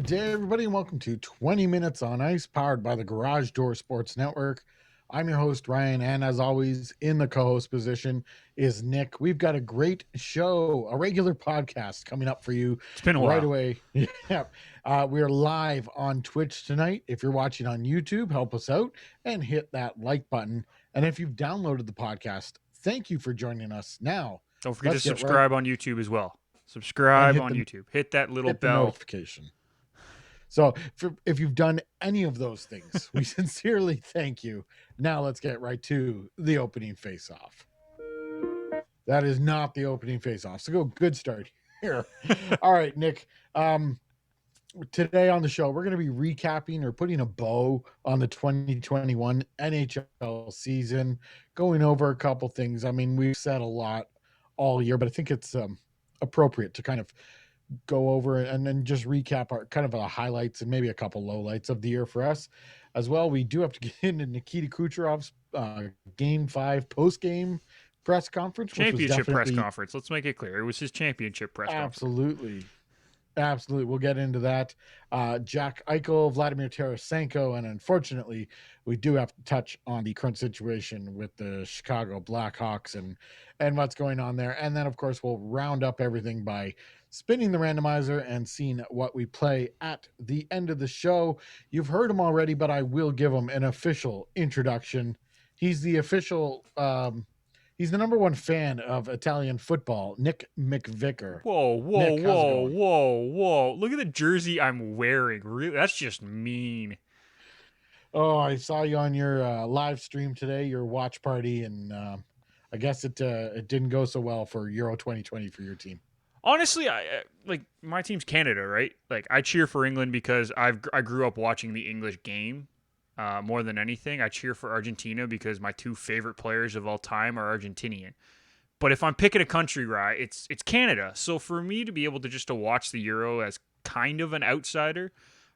Good day, everybody, and welcome to 20 Minutes on Ice, powered by the Garage Door Sports Network. I'm your host, Ryan, and as always, in the co-host position is Nick. We've got a great show, a regular podcast coming up for you It's been a right while. away. Yeah. We're live on Twitch tonight. If you're watching on YouTube, help us out and hit that like button. And if you've downloaded the podcast, thank you for joining us. Now, Don't forget to let's get right subscribe on YouTube as well. and Subscribe on YouTube. Hit that little hit the bell. notification. So if you've done any of those things, we sincerely thank you. Now let's get right to the opening face-off. That is not the opening face-off. So go good start here. All right, Nick. Today on the show, we're going to be recapping or putting a bow on the 2021 NHL season, going over a couple things. I mean, we've said a lot all year, but I think it's appropriate to kind of go over and then just recap our kind of the highlights and maybe a couple lowlights of the year for us as well. We do have to get into Nikita Kucherov's game 5 post-game press conference, Championship press conference. Let's make it clear. It was his championship press conference. Absolutely. We'll get into that. Jack Eichel, Vladimir Tarasenko, and unfortunately, we do have to touch on the current situation with the Chicago Blackhawks and what's going on there. And then, of course, we'll round up everything by spinning the randomizer and seeing what we play at the end of the show. You've heard him already, but I will give him an official introduction. He's the official... he's the number one fan of Italian football, Nick McVicker. Whoa. Nick, Whoa. Look at the jersey I'm wearing. Really, that's just mean. Oh, I saw you on your live stream today, your watch party, and I guess it didn't go so well for Euro 2020 for your team. Honestly, I like my team's Canada, right? Like I cheer for England because I grew up watching the English game. More than anything, I cheer for Argentina because my two favorite players of all time are Argentinian. But if I'm picking a country, right, it's Canada. So for me to be able to watch the Euro as kind of an outsider,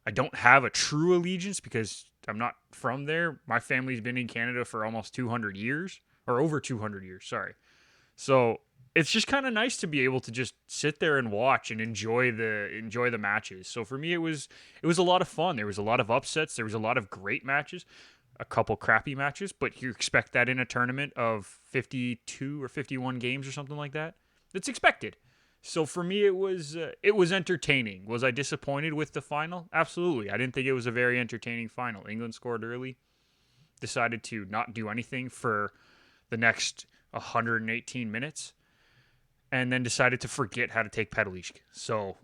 I don't have a true allegiance because I'm not from there. My family's been in Canada for almost 200 years, or over 200 years, sorry. So it's just kind of nice to be able to just sit there and watch and enjoy the matches. So for me, it was a lot of fun. There was a lot of upsets. There was a lot of great matches, a couple crappy matches, but you expect that in a tournament of 52 or 51 games or something like that. It's expected. So for me, it was entertaining. Was I disappointed with the final? Absolutely. I didn't think it was a very entertaining final. England scored early, decided to not do anything for the next 118 minutes, and then decided to forget how to take pedalishka. So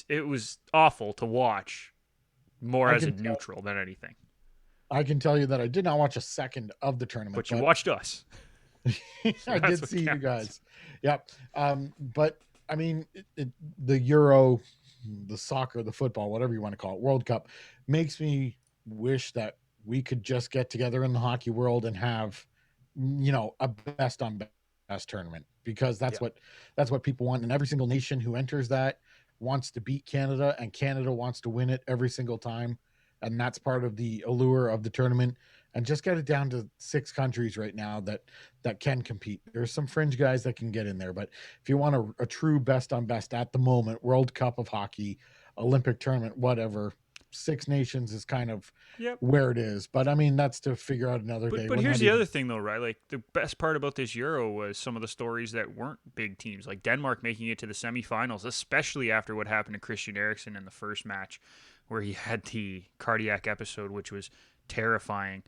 it was awful to watch, more as a neutral than anything. I can tell you that I did not watch a second of the tournament. But you watched us. I did see you guys. Yep. But, I mean, the Euro, the soccer, the football, whatever you want to call it, World Cup, makes me wish that we could just get together in the hockey world and have, a best on best tournament, because that's what people want. And every single nation who enters that wants to beat Canada, and Canada wants to win it every single time. And that's part of the allure of the tournament. And just get it down to 6 countries right now that can compete. There's some fringe guys that can get in there, but if you want a true best on best at the moment, World Cup of hockey, Olympic tournament, whatever, 6 nations is kind of where it is. But I mean, that's to figure out another day. But here's the other thing though, right? Like the best part about this Euro was some of the stories that weren't big teams, like Denmark making it to the semifinals, especially after what happened to Christian Eriksen in the first match, where he had the cardiac episode, which was terrifying.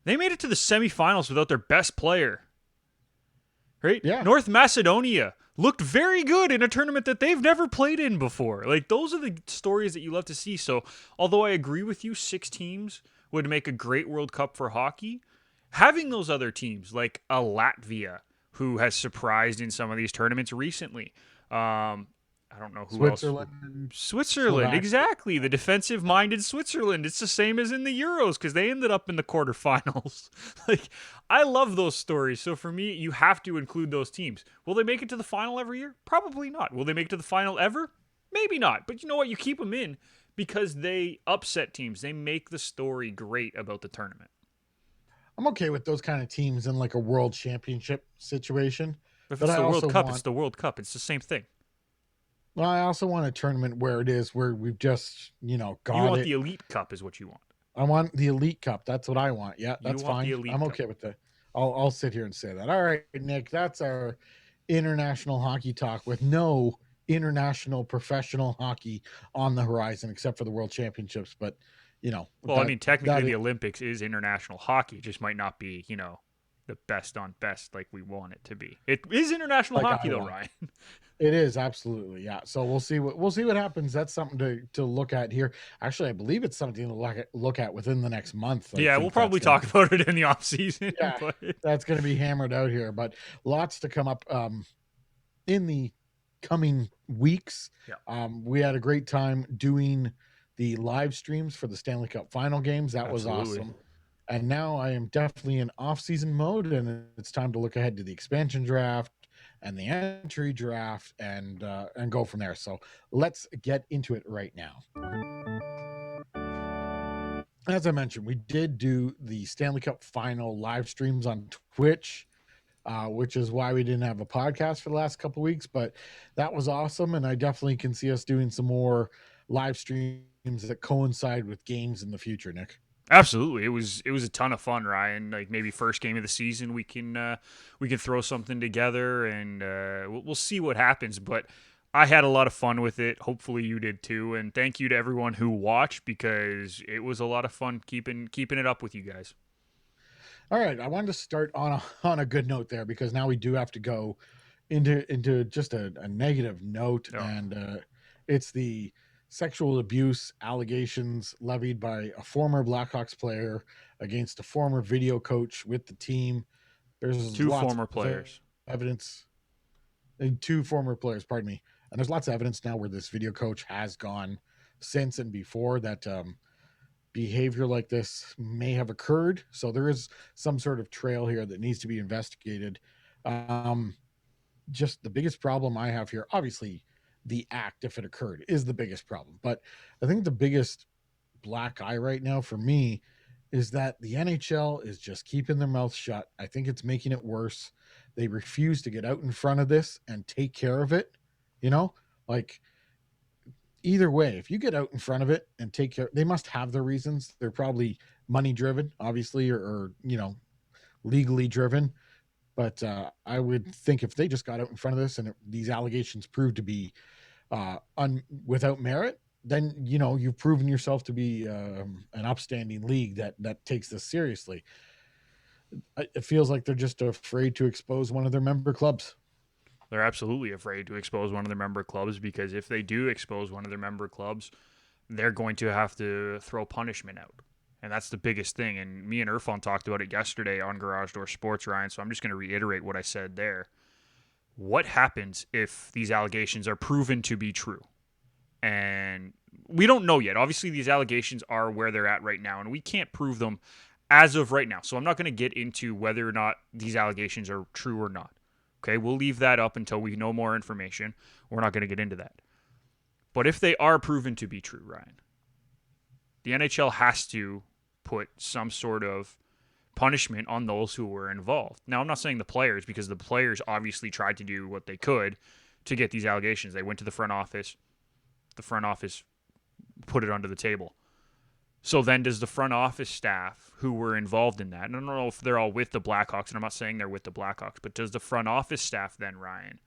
They made it to the semifinals without their best player. Right? Yeah. North Macedonia looked very good in a tournament that they've never played in before. Like, those are the stories that you love to see. So, although I agree with you, 6 teams would make a great World Cup for hockey, having those other teams, like a Latvia, who has surprised in some of these tournaments recently, I don't know who else. Switzerland, Slovakia. Exactly. The defensive-minded Switzerland. It's the same as in the Euros because they ended up in the quarterfinals. Like, I love those stories. So for me, you have to include those teams. Will they make it to the final every year? Probably not. Will they make it to the final ever? Maybe not. But you know what? You keep them in because they upset teams. They make the story great about the tournament. I'm okay with those kind of teams in like a world championship situation. If it's the World Cup, it's the World Cup. It's the same thing. Well, I also want a tournament where we've just, You got want it. the Elite Cup is what you want. I want the Elite Cup. That's what I want. Yeah, You that's want the fine. Elite I'm Cup. okay with that. I'll sit here and say that. All right, Nick, that's our international hockey talk with no international professional hockey on the horizon except for the World Championships. But Well, I mean, technically, that the is, Olympics is international hockey. It just might not be, the best on best like we want it to be. It is international like hockey, I though, want. Ryan. It is absolutely, yeah. So we'll see what happens. That's something to look at here. Actually, I believe it's something to look at within the next month. I Yeah, we'll think that's probably going to talk be, about it in the off season, yeah, but that's going to be hammered out here. But lots to come up in the coming weeks. yeah, We had a great time doing the live streams for the Stanley Cup final games. That was absolutely. awesome. And now I am definitely in off-season mode, and it's time to look ahead to the expansion draft and the entry draft, and go from there. So let's get into it right now. As I mentioned, we did do the Stanley Cup final live streams on Twitch, which is why we didn't have a podcast for the last couple of weeks. But that was awesome, and I definitely can see us doing some more live streams that coincide with games in the future, Nick. Absolutely, it was a ton of fun, Ryan. Like maybe first game of the season, we can throw something together, and we'll see what happens. But I had a lot of fun with it. Hopefully, you did too. And thank you to everyone who watched because it was a lot of fun keeping it up with you guys. All right, I wanted to start on a good note there because now we do have to go into just a negative note, Oh, and it's the sexual abuse allegations levied by a former Blackhawks player against a former video coach with the team. There's two lots former of players. evidence, and two former players, pardon me, and there's lots of evidence now where this video coach has gone since and before that. Behavior like this may have occurred. So there is some sort of trail here that needs to be investigated. Um, just the biggest problem I have here, obviously, the act, if it occurred, is the biggest problem. But I think the biggest black eye right now for me is that the NHL is just keeping their mouth shut. I think it's making it worse. They refuse to get out in front of this and take care of it. You know, like either way, if you get out in front of it and take care, they must have their reasons. They're probably money driven, obviously, or legally driven. But I would think if they just got out in front of this and these allegations proved to be without merit, then you've proven yourself to be an upstanding league that takes this seriously. It feels like they're just afraid to expose one of their member clubs. They're absolutely afraid to expose one of their member clubs because if they do expose one of their member clubs, they're going to have to throw punishment out. And that's the biggest thing. And me and Irfan talked about it yesterday on Garage Door Sports, Ryan. So I'm just going to reiterate what I said there. What happens if these allegations are proven to be true? And we don't know yet. Obviously, these allegations are where they're at right now, and we can't prove them as of right now. So I'm not going to get into whether or not these allegations are true or not. Okay, we'll leave that up until we know more information. We're not going to get into that. But if they are proven to be true, Ryan, the NHL has to put some sort of punishment on those who were involved. Now, I'm not saying the players, because the players obviously tried to do what they could to get these allegations. They went to the front office. The front office put it under the table. So then does the front office staff who were involved in that, and I don't know if they're all with the Blackhawks, and I'm not saying they're with the Blackhawks, but does the front office staff then, Ryan,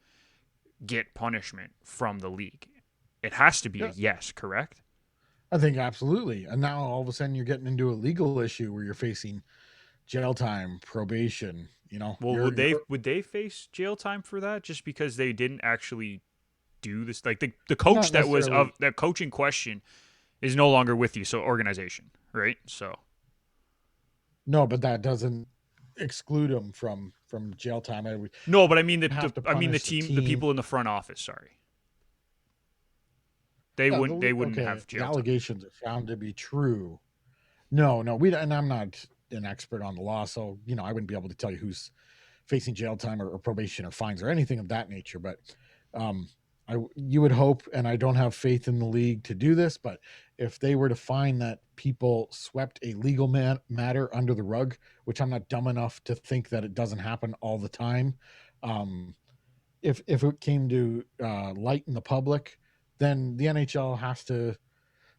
get punishment from the league? It has to be a Yeah, yes, correct? I think absolutely. And now all of a sudden you're getting into a legal issue where you're facing jail time, probation. Well, You're would they face jail time for that just because they didn't actually do this? Like the not coach that was of necessarily. that coach in question is no longer with you, so organization, right? So No, but that doesn't exclude them from jail time. I would no, but I mean have to I mean the punish the team, the team. people in the front office. Sorry, they Yeah, wouldn't okay. have If the jail time. allegations are found to be true, no, and I'm not an expert on the law, so I wouldn't be able to tell you who's facing jail time or probation or fines or anything of that nature. But um, you would hope, and I don't have faith in the league to do this, but if they were to find that people swept a legal matter under the rug, which I'm not dumb enough to think that it doesn't happen all the time, um, if it came to light in the public, then the NHL has to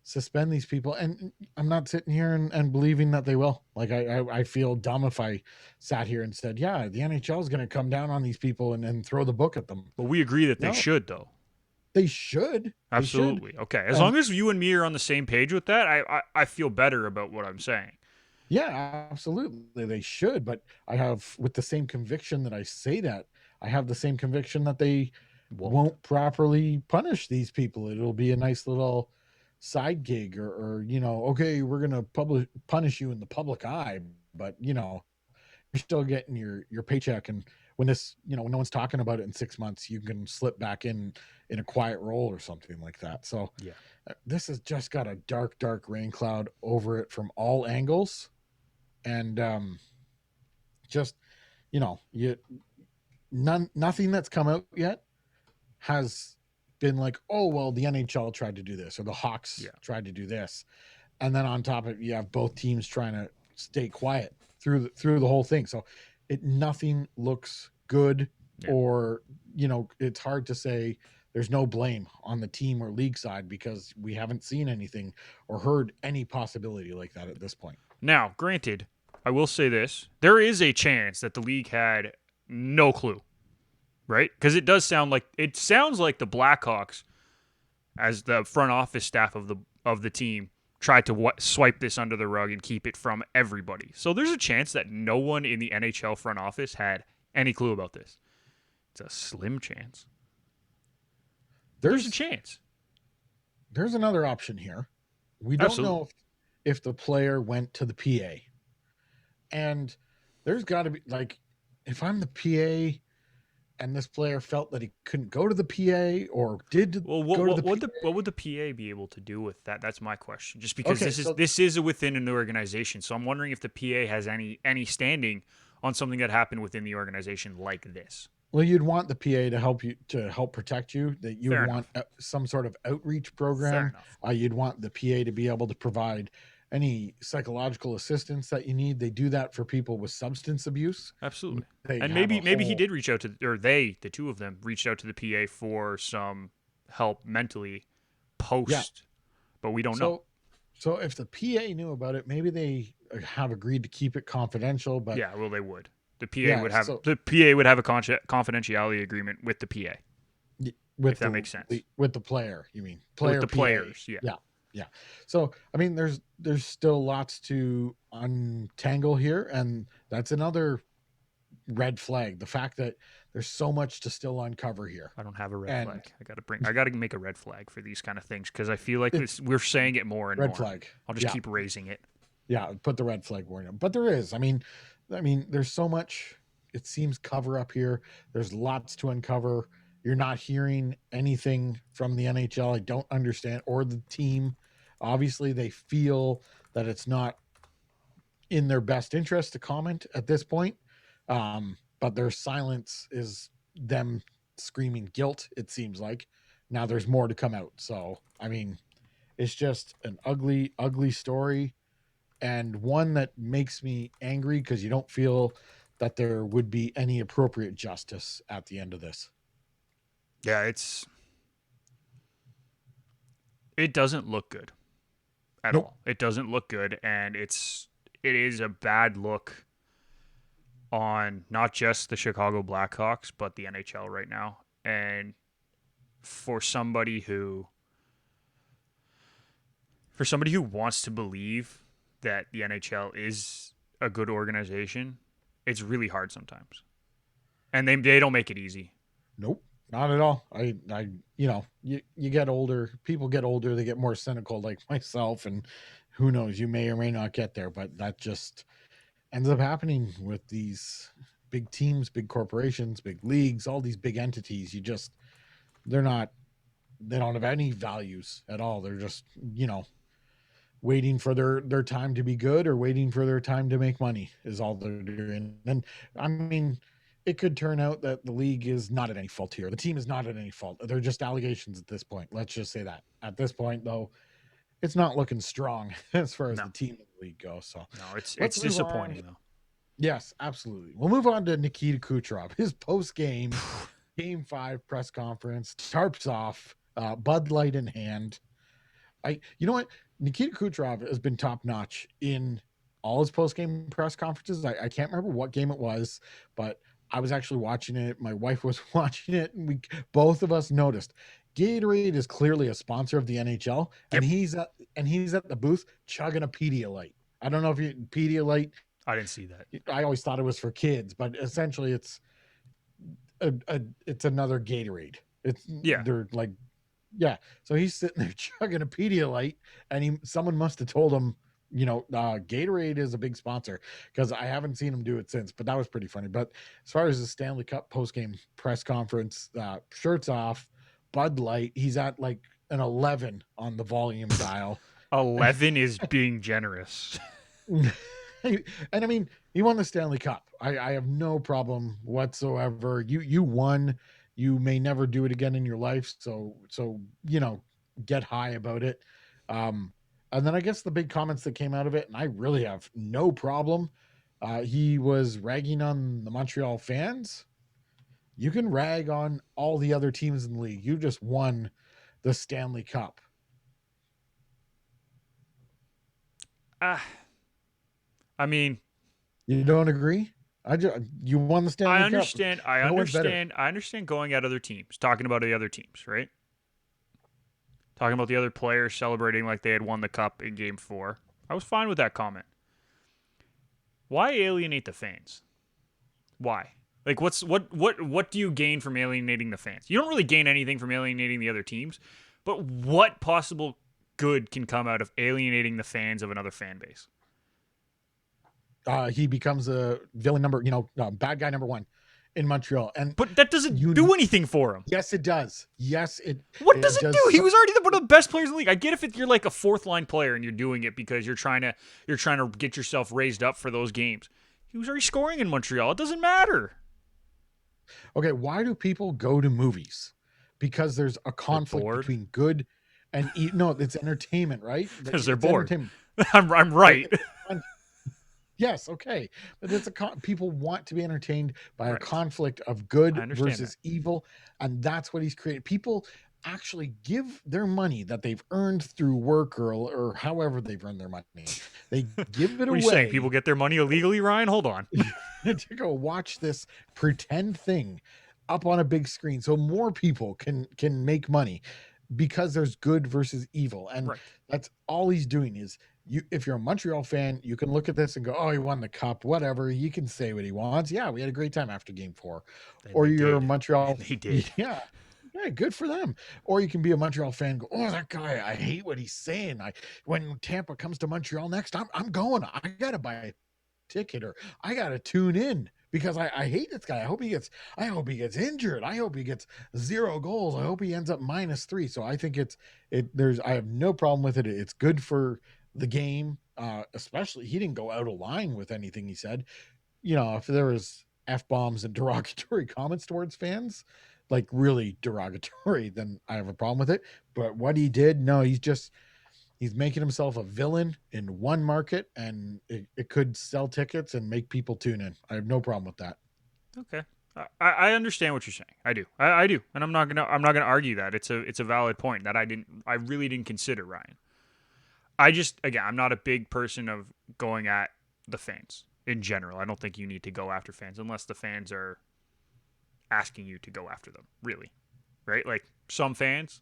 suspend these people. And I'm not sitting here and believing that they will. Like, I feel dumb if I sat here and said, yeah, the NHL is going to come down on these people and throw the book at them. But we agree that they No, should, though. they should. They should. Absolutely. Okay. As And long as you and me are on the same page with that, I feel better about what I'm saying. yeah, absolutely. They should. But I have, with the same conviction that I say that, I have the same conviction that they won't properly punish these people. It'll be a nice little side gig, or okay, we're going to punish you in the public eye, but you're still getting your paycheck. And when this, when no one's talking about it in 6 months, you can slip back in a quiet role or something like that. So Yeah. this has just got a dark rain cloud over it from all angles. And just nothing that's come out yet has been like, oh well, the NHL tried to do this, or the Hawks tried to do this, and then on top of it, you have both teams trying to stay quiet through the whole thing. So nothing looks good, or it's hard to say there's no blame on the team or league side, because we haven't seen anything or heard any possibility like that at this point. Now, granted, I will say this. There is a chance that the league had no clue, right? Because it sounds like the Blackhawks, as the front office staff of the team, tried to swipe this under the rug and keep it from everybody. So there's a chance that no one in the NHL front office had any clue about this. It's a slim chance. There's a chance. There's another option here. We don't know if the player went to the PA. And there's got to be, like, if I'm the PA and this player felt that he couldn't go to the PA, or did go to the PA. What would the PA be able to do with that? That's my question. Just because this is within an organization. So I'm wondering if the PA has any standing on something that happened within the organization like this. Well, you'd want the PA to help protect you. That you would want some sort of outreach program. You'd want the PA to be able to provide any psychological assistance that you need. They do that for people with substance abuse. Absolutely. And maybe he did reach out to, or the two of them reached out to the PA for some help mentally post, but we don't know. So if the PA knew about it, maybe they have agreed to keep it confidential. But yeah, well, they would. The PA would have a confidentiality agreement with the PA. If that makes sense. With the player, you mean? With the players, yeah. So, I mean, there's still lots to untangle here, and that's another red flag. The fact that there's so much to still uncover here. I don't have a red flag. I got to make a red flag for these kind of things, because I feel like we're saying it more and more. Red flag. I'll just keep raising it. Yeah, put the red flag warning. But there is. I mean, there's so much, it seems, cover up here. There's lots to uncover. You're not hearing anything from the NHL. I don't understand, or the team. Obviously, they feel that it's not in their best interest to comment at this point. But their silence is them screaming guilt, it seems like. Now there's more to come out. So, I mean, it's just an ugly, ugly story, and one that makes me angry, because you don't feel that there would be any appropriate justice at the end of this. Yeah, it doesn't look good at all. It doesn't look good, and it is a bad look on not just the Chicago Blackhawks, but the NHL right now. And for somebody who wants to believe that the NHL is a good organization, it's really hard sometimes. And they don't make it easy. Nope. Not at all. You get older, people get older, they get more cynical, like myself, and who knows, you may or may not get there, but that just ends up happening with these big teams, big corporations, big leagues, all these big entities. They don't have any values at all. They're just, waiting for their time to be good, or waiting for their time to make money is all they're doing. And I mean, it could turn out that the league is not at any fault here. The team is not at any fault. They're just allegations at this point. Let's just say that. At this point, though, it's not looking strong as far as the team in the league goes. So no, it's disappointing though. Yes, absolutely. We'll move on to Nikita Kucherov. His post-game Game 5 press conference. Tarps off. Bud Light in hand. You know what? Nikita Kucherov has been top notch in all his post game press conferences. I can't remember what game it was, but I was actually watching it. My wife was watching it, and we both of us noticed Gatorade is clearly a sponsor of the NHL, and Yep. he's at the booth chugging a Pedialyte. I don't know if you Pedialyte. I didn't see that. I always thought it was for kids, but essentially it's another Gatorade. Yeah. They're like, yeah. So he's sitting there chugging a Pedialyte, and someone must have told him, Gatorade is a big sponsor, because I haven't seen him do it since. But that was pretty funny. But as far as the Stanley Cup post-game press conference, shirts off, Bud Light, he's at like an 11 on the volume dial. 11 is being generous. And I mean, he won the Stanley Cup. I have no problem whatsoever. You won. You may never do it again in your life. So get high about it. And then I guess the big comments that came out of it, and I really have no problem. He was ragging on the Montreal fans. You can rag on all the other teams in the league. You just won the Stanley Cup. I mean, you don't agree? You won the Stanley Cup. I understand going at other teams, talking about the other teams, right? Talking about the other players celebrating like they had won the cup in Game 4. I was fine with that comment. Why alienate the fans? Why? Like, what do you gain from alienating the fans? You don't really gain anything from alienating the other teams, but what possible good can come out of alienating the fans of another fan base? He becomes a villain bad guy number 1 in Montreal. But that doesn't do anything for him. Yes, it does. What does it do? He was already one of the best players in the league. I get if you're like a fourth line player and you're doing it because you're trying to get yourself raised up for those games. He was already scoring in Montreal. It doesn't matter. Okay, why do people go to movies? Because there's a conflict between good and no, it's entertainment, right? Because they're bored. I'm right. Yes, okay, but it's people want to be entertained by a conflict of good versus evil, and that's what he's created. People actually give their money that they've earned through work or however they've earned their money. They give it away. What are you saying? People get their money illegally, Ryan? Hold on. To go watch this pretend thing up on a big screen, so more people can make money, because there's good versus evil, and that's all he's doing is. If you're a Montreal fan, you can look at this and go, "Oh, he won the cup, whatever." He can say what he wants. Yeah, we had a great time after Game 4. Or you're a Montreal. He did. Yeah, good for them. Or you can be a Montreal fan. And go, "Oh, that guy, I hate what he's saying. When Tampa comes to Montreal next, I'm going. I gotta buy a ticket, or I gotta tune in, because I hate this guy. I hope he gets injured. I hope he gets 0 goals. I hope he ends up -3." So I think I have no problem with it. It's good for the game, especially he didn't go out of line with anything he said. If there was F-bombs and derogatory comments towards fans, like really derogatory, then I have a problem with it. But what he did, no, he's making himself a villain in one market, and it could sell tickets and make people tune in. I have no problem with that. Okay. I understand what you're saying. I do. I do. And I'm not gonna argue that. It's a valid point that I really didn't consider, Ryan. I'm not a big person of going at the fans in general. I don't think you need to go after fans unless the fans are asking you to go after them, really. Right? Like some fans,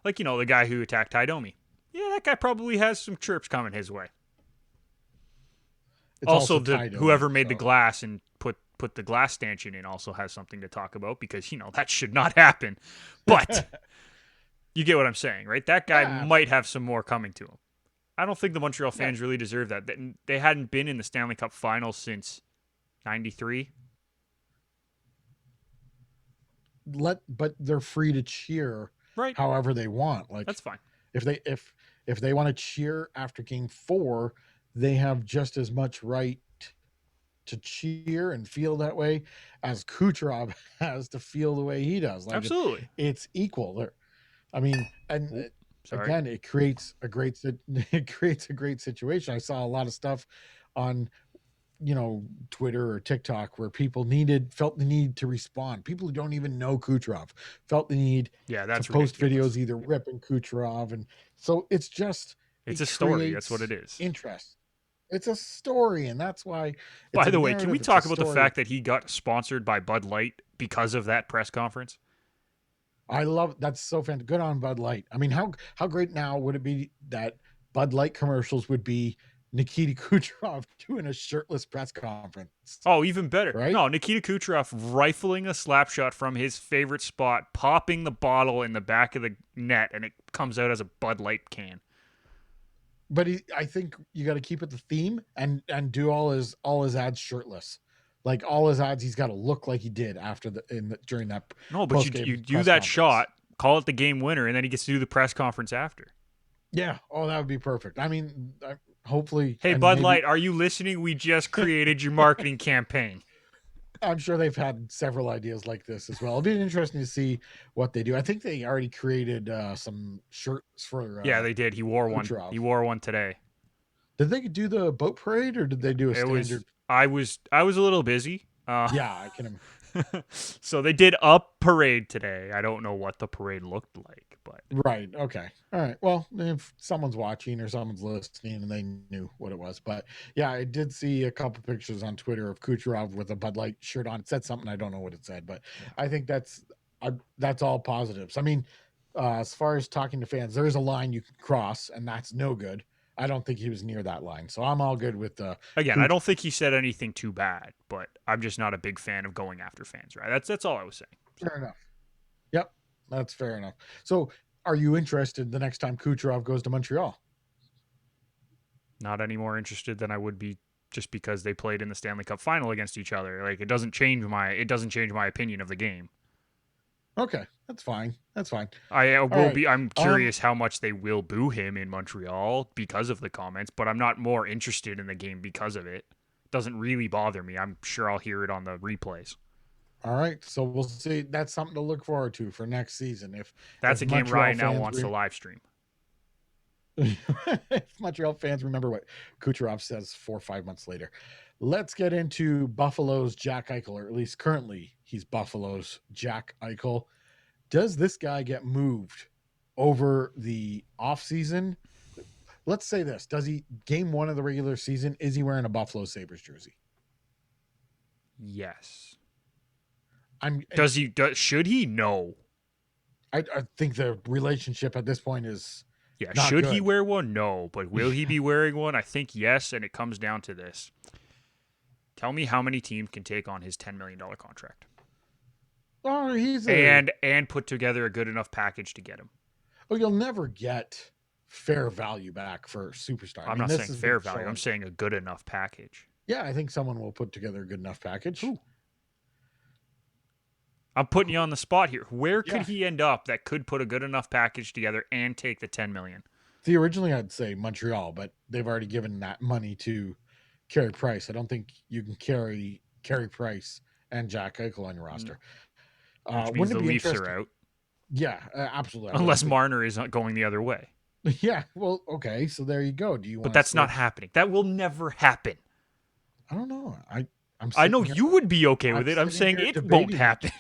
like, the guy who attacked Ty Domi. Yeah, that guy probably has some chirps coming his way. It's also whoever made the glass and put the glass stanchion in also has something to talk about, because, that should not happen. But you get what I'm saying, right? That guy might have some more coming to him. I don't think the Montreal fans really deserve that. They hadn't been in the Stanley Cup Finals since '93. But they're free to cheer however they want. Like, that's fine. If they want to cheer after Game 4, they have just as much right to cheer and feel that way as Kucherov has to feel the way he does. Like, absolutely, it's equal there. I mean, and. Again, it creates a great situation. I saw a lot of stuff on, Twitter or TikTok where people felt the need to respond. People who don't even know Kucherov felt the need Yeah, to that's post ridiculous. videos either ripping Kucherov, and so It's it a story. That's what creates it is. interest. It's a story, and that's why it's By a the way, can we narrative. It's a talk about the story. fact that he got sponsored by Bud Light because of that press conference? I love that's so fantastic. Good on Bud Light. I mean, how great now would it be that Bud Light commercials would be Nikita Kucherov doing a shirtless press conference, Oh, even better. right? No, Nikita Kucherov rifling a slap shot from his favorite spot, popping the bottle in the back of the net, and it comes out as a Bud Light can. But I think you got to keep it the theme and do all his ads shirtless. Like all his ads, he's got to look like he did during that No, but post you game do press that conference. shot, call it the game winner, and then he gets to do the press conference after. Yeah. Oh, that would be perfect. I mean, hopefully, Hey, and Bud maybe Light, are you listening? We just created your marketing campaign. I'm sure they've had several ideas like this as well. It'll be interesting to see what they do. I think they already created some shirts for Yeah, they did. He wore one. Kucherov. He wore one today. Did they do the boat parade or did they do a It was. standard? I was a little busy. Yeah, I can. So they did a parade today. I don't know what the parade looked like, but Right. Okay. All right. Well, if someone's watching or someone's listening and they knew what it was, but yeah, I did see a couple pictures on Twitter of Kucherov with a Bud Light shirt on. It said something I don't know what it said, but I think that's all positives. I mean, as far as talking to fans, there is a line you can cross, and that's no good. I don't think he was near that line, so I'm all good with again, I Kucherov. don't think he said anything too bad. But I'm just not a big fan of going after fans. Right? That's all I was saying. So, Fair enough. Yep, that's fair enough. So, are you interested the next time Kucherov goes to Montreal? not any more interested than I would be just because they played in the Stanley Cup final against each other. Like it doesn't change my opinion of the game. Okay, that's fine. That's fine. I All will right. be. I'm curious how much they will boo him in Montreal because of the comments, but I'm not more interested in the game because of it. Doesn't really bother me. I'm sure I'll hear it on the replays. All right, so we'll see. That's something to look forward to for next season. That's If a game Montreal Ryan now fans wants to live stream. if Montreal fans remember what Kucherov says 4 or 5 months later. Let's get into Buffalo's Jack Eichel, or at least currently he's Buffalo's Jack Eichel. Does this guy get moved over the offseason? Let's say this. Does he game one of the regular season? Is he wearing a Buffalo Sabres jersey? Yes. I'm Does he? Should he? No. I think the relationship at this point is Yeah. not Should he good. wear one? No. But will he be wearing one? I think yes. And it comes down to this. Tell me how many teams can take on his $10 million contract Oh, and put together a good enough package to get him. Oh, you'll never get fair value back for superstar. I'm not saying fair value. I'm saying a good enough package. Yeah, I think someone will put together a good enough package. Who? I'm putting you on the spot here. Where could he end up that could put a good enough package together and take the $10 million? See, originally I'd say Montreal, but they've already given that money to Carey Price. I don't think you can carry Carey Price and Jack Eichel on your roster. Which means the Leafs are out. Yeah, absolutely. Unless Marner is not going the other way. Yeah, well, okay, so there you go. Do you want? But that's not happening. That will never happen. I don't know. I know you would be okay with it. I'm saying it won't happen.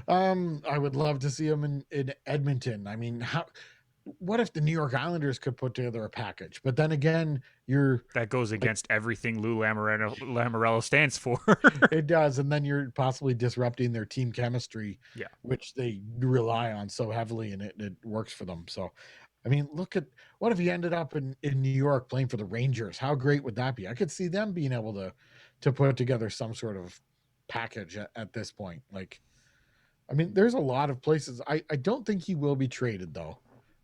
I would love to see him in Edmonton. I mean, what if the New York Islanders could put together a package? But then again, that goes against everything Lou Lamoriello stands for. It does, and then you're possibly disrupting their team chemistry, which they rely on so heavily, and it works for them. So, I mean, look at what if he ended up in New York playing for the Rangers? How great would that be? I could see them being able to put together some sort of package at this point. Like, I mean, there's a lot of places. I don't think he will be traded, though.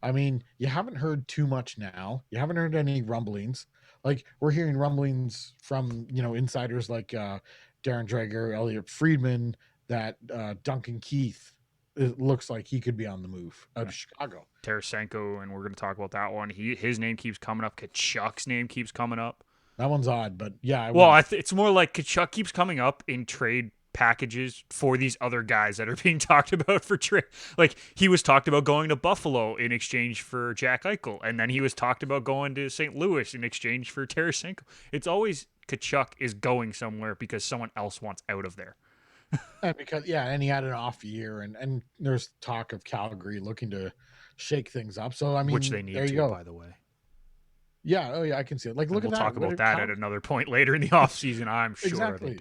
I mean, you haven't heard too much now. You haven't heard any rumblings. Like, we're hearing rumblings from, insiders like Darren Dreger, Elliot Friedman, that Duncan Keith, it looks like he could be on the move out of Chicago. Tarasenko, and we're going to talk about that one. His name keeps coming up. Kachuk's name keeps coming up. That one's odd, but yeah. It's more like Kachuk keeps coming up in trade packages for these other guys that are being talked about for trade. Like, he was talked about going to Buffalo in exchange for Jack Eichel, and then he was talked about going to St. Louis in exchange for Tarasenko. It's always Kachuk is going somewhere because someone else wants out of there. And because and he had an off year, and there's talk of Calgary looking to shake things up. So I Which mean, they need there you to, go. by the way. Yeah, oh yeah, I can see it. Like, And look we'll at that. talk What about a that at another point later in the offseason, I'm sure. exactly.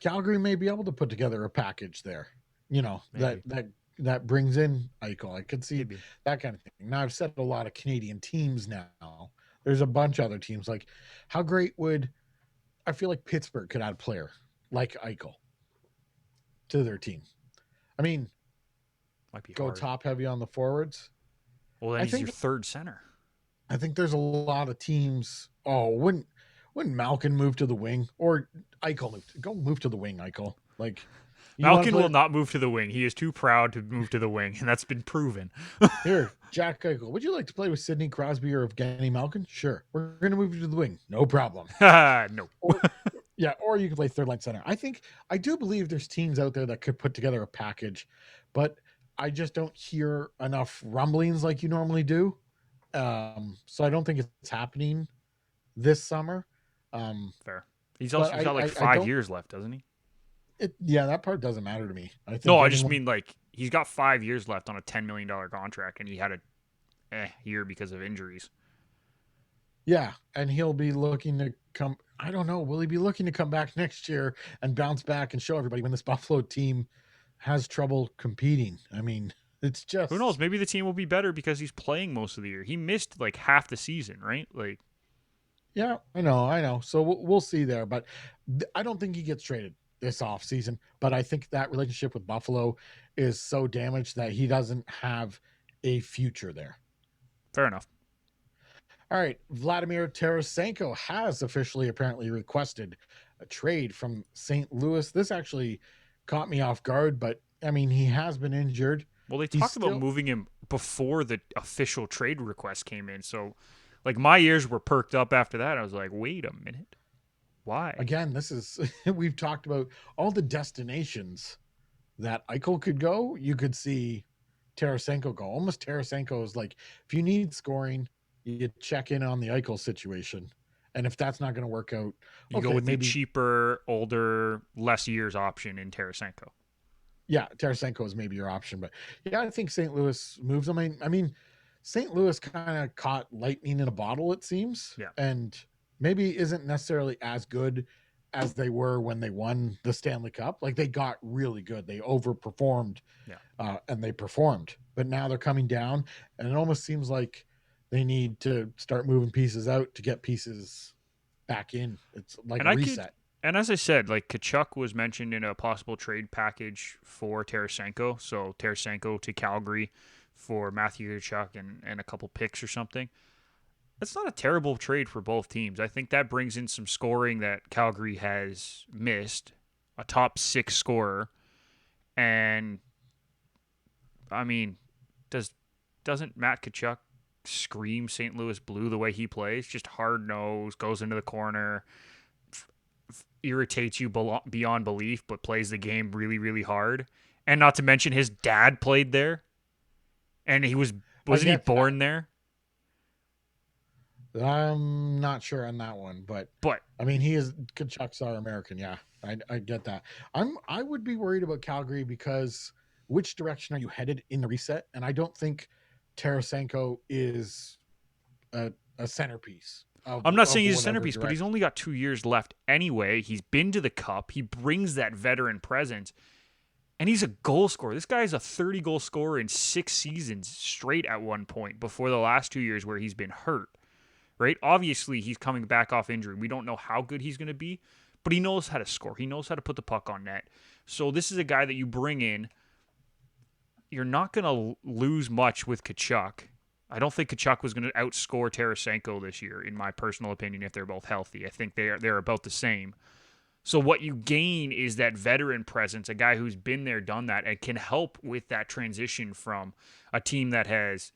Calgary may be able to put together a package there. You know that Maybe. that brings in Eichel. I could see Maybe. that kind of thing. Now I've said a lot of Canadian teams now. There's a bunch of other teams. Like, how great would I feel like Pittsburgh could add a player like Eichel to their team? I mean, Might be go hard. top heavy on the forwards. Well, then I he's your think third center. I think there's a lot of teams. Oh, wouldn't Malkin move to the wing or Eichel move to the wing? Eichel, like, you want to Malkin play will not move to the wing. He is too proud to move to the wing, and that's been proven. here, Jack Eichel. Would you like to play with Sidney Crosby or Evgeny Malkin? Sure, we're gonna move you to the wing, no problem. No. Or or you can play third line center. I do believe there's teams out there that could put together a package, but I just don't hear enough rumblings like you normally do. So I don't think it's happening this summer. Fair. He's But got like I 5 don't. years left, doesn't he? That part doesn't matter to me. I No, think I just anyone. mean like he's got 5 years left on a $10 million contract, and he had a year because of injuries. Yeah, and he'll be looking to come. I don't know. Will he be looking to come back next year and bounce back and show everybody when this Buffalo team has trouble competing? I mean, it's Who knows? just. Maybe the team will be better because he's playing most of the year. He missed like half the season, right? Like, Yeah, I know. So we'll see there, but I don't think he gets traded this offseason. But I think that relationship with Buffalo is so damaged that he doesn't have a future there. fair enough. All right, Vladimir Tarasenko has officially apparently requested a trade from St. Louis. This actually caught me off guard, but I mean, he has been injured. Well, they He's talked about still, moving him before the official trade request came in. So, like, my ears were perked up after that. I was like, wait a minute. Why? again, this is, we've talked about all the destinations that Eichel could go. You could see Tarasenko go. Almost Tarasenko is like, if you need scoring, you check in on the Eichel situation. And if that's not going to work out, You go okay, with the maybe. cheaper, older, less years option in Tarasenko. Yeah, Tarasenko is maybe your option, but yeah, I think St. Louis moves. I mean, St. Louis kind of caught lightning in a bottle, it seems, Yeah. and maybe isn't necessarily as good as they were when they won the Stanley Cup. Like, they got really good, they overperformed, Yeah. and they performed. But now they're coming down, and it almost seems like they need to start moving pieces out to get pieces back in. It's like And a I could, reset. and as I said, like Kachuk was mentioned in a possible trade package for Tarasenko. So Tarasenko to Calgary for Matthew Kachuk and a couple picks or something. That's not a terrible trade for both teams. I think that brings in some scoring that Calgary has missed, a top 6 scorer, and I mean, doesn't Matt Kachuk scream St. Louis Blue the way he plays? Just hard nose, goes into the corner, irritates you beyond belief, but plays the game really, really hard. And not to mention his dad played there, and he I wasn't he get that. born there? I'm not sure on that one, but But I mean, he is Kachuk's are American. Yeah, I get that. I would be worried about Calgary because which direction are you headed in the reset? And I don't think Tarasenko is a centerpiece I'm not of saying he's a whatever centerpiece, but he's direction. only got 2 years left anyway. He's been to the cup. He brings that veteran presence, and he's a goal scorer. This guy is a 30-goal scorer in 6 seasons straight at one point before the last 2 years where he's been hurt. Right? Obviously, he's coming back off injury. We don't know how good he's going to be, but he knows how to score. He knows how to put the puck on net. So this is a guy that you bring in. You're not going to lose much with Kachuk. I don't think Kachuk was going to outscore Tarasenko this year, in my personal opinion, if they're both healthy. I think they're about the same. So what you gain is that veteran presence, a guy who's been there, done that, and can help with that transition from a team that has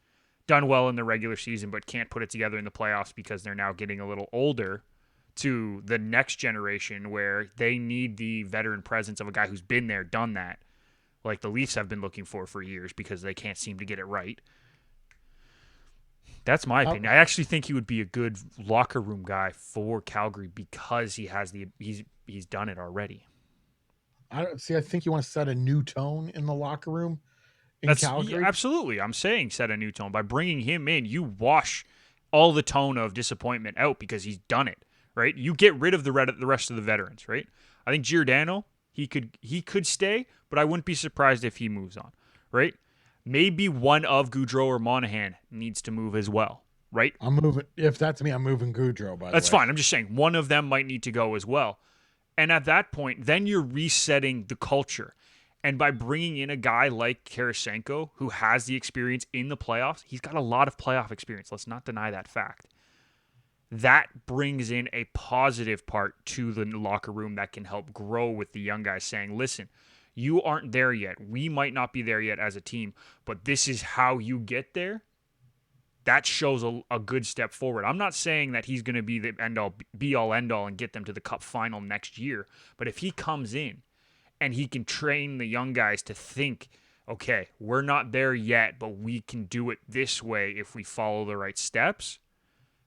done well in the regular season but can't put it together in the playoffs because they're now getting a little older to the next generation where they need the veteran presence of a guy who's been there, done that, like the Leafs have been looking for years because they can't seem to get it right. That's my How, opinion. I actually think he would be a good locker room guy for Calgary because he's done it already. I don't see. I think you want to set a new tone in the locker room in Yeah, Calgary. absolutely. I'm saying set a new tone by bringing him in. You wash all the tone of disappointment out because he's done it, right? You get rid of the rest of the veterans, right? I think Giordano he could stay, but I wouldn't be surprised if he moves on, right? Maybe one of Goudreau or Monahan needs to move as well, right? I'm moving. If that's me, I'm moving Goudreau. By the That's way, fine. I'm just saying one of them might need to go as well. And at that point, then you're resetting the culture. And by bringing in a guy like Tarasenko, who has the experience in the playoffs, he's got a lot of playoff experience. Let's not deny that fact. That brings in a positive part to the locker room that can help grow with the young guys saying, listen, you aren't there yet. We might not be there yet as a team, but this is how you get there. That shows a good step forward. I'm not saying that he's going to be the end all, be all, end all and get them to the cup final next year, but if he comes in and he can train the young guys to think, okay, we're not there yet, but we can do it this way if we follow the right steps.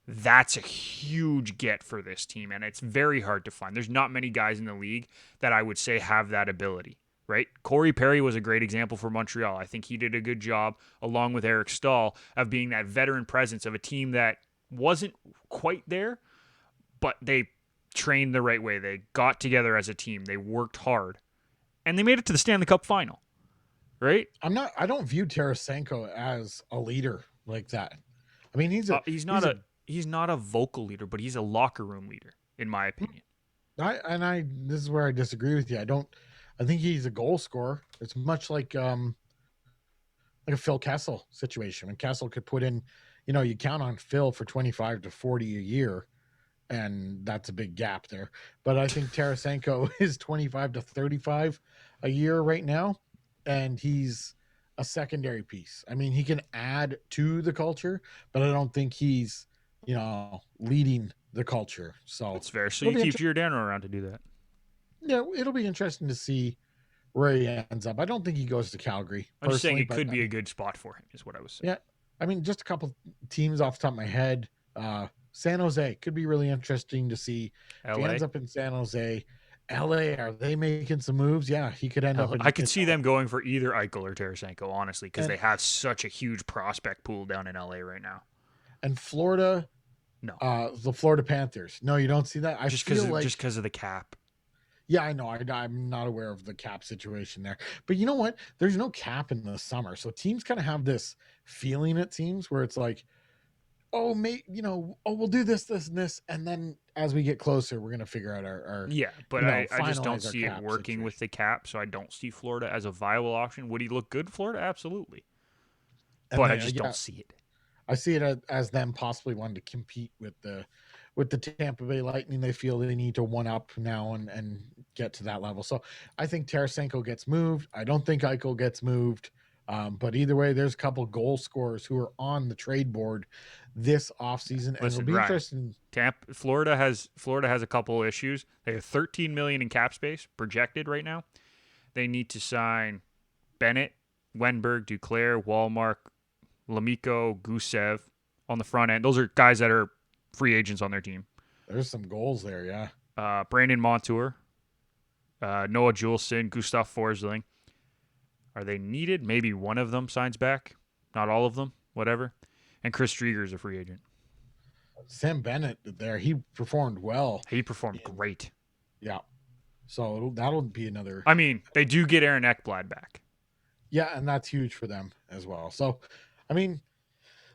That's a huge get for this team, and it's very hard to find. There's not many guys in the league that I would say have that ability, right? Corey Perry was a great example for Montreal. I think he did a good job, along with Eric Stahl, of being that veteran presence of a team that wasn't quite there, but they trained the right way. They got together as a team. They worked hard, and they made it to the Stanley Cup final, right? I'm not. I don't view Tarasenko as a leader like that. I mean, He's he's not a. a vocal leader, but he's a locker room leader, in my opinion. I this is where I disagree with you. I don't. I think he's a goal scorer. It's much like a Phil Kessel situation when Kessel could put in. You count on Phil for 25 to 40 a year, and that's a big gap there. But I think Tarasenko is 25 to 35 a year right now, and he's a secondary piece. I mean, he can add to the culture, but I don't think he's, leading the culture. So That's fair. So it'll you be keep Giordano around to do that. it'll be interesting to see where he ends up. I don't think he goes to Calgary I'm just saying personally, it but could be a good spot for him, is what I was saying. yeah, I mean, just a couple teams off the top of my head. San Jose could be really interesting to see if he LA. ends up in San Jose. LA, are they making some moves? Yeah, he could end up I in, could see them going for either Eichel or Tarasenko, honestly, because and they have such a huge prospect pool down in LA right now. Florida, No, the Florida Panthers. No, you don't see that. I just feel like because of the cap. yeah, I know. I'm not aware of the cap situation there, but you know what? There's no cap in the summer, so teams kind of have this feeling. It seems where it's like, oh, we'll do this, this, and this, and then as we get closer, we're gonna figure out our Yeah, but I just don't finalize our see it cap working with situation. the cap, so I don't see Florida as a viable option. Would he look good in Florida? Absolutely. And But I then just don't yeah, see it. I see it as them possibly wanting to compete with the Tampa Bay Lightning. They feel they need to one up now and get to that level. So I think Tarasenko gets moved. I don't think Eichel gets moved. But either way, there's a couple goal scorers who are on the trade board this offseason, and it'll Listen, be Ryan, interesting. Florida has a couple million They have 13 million in cap space projected right now. They need to sign Bennett, Wenberg, Duclair, Walmart, Lamiko, Gusev on the front end. Those are guys that are free agents on their team. There's some goals there, yeah. Brandon Montour, Noah Juleson, Gustav Forsling. Are they needed? Maybe one of them signs back. Not all of them. Whatever. And Chris Drieger is a free agent. Sam Bennett there, he performed well. He performed great. Yeah. So that'll be another. I mean, they do get Aaron Ekblad back. Yeah, and that's huge for them as well. So, I mean,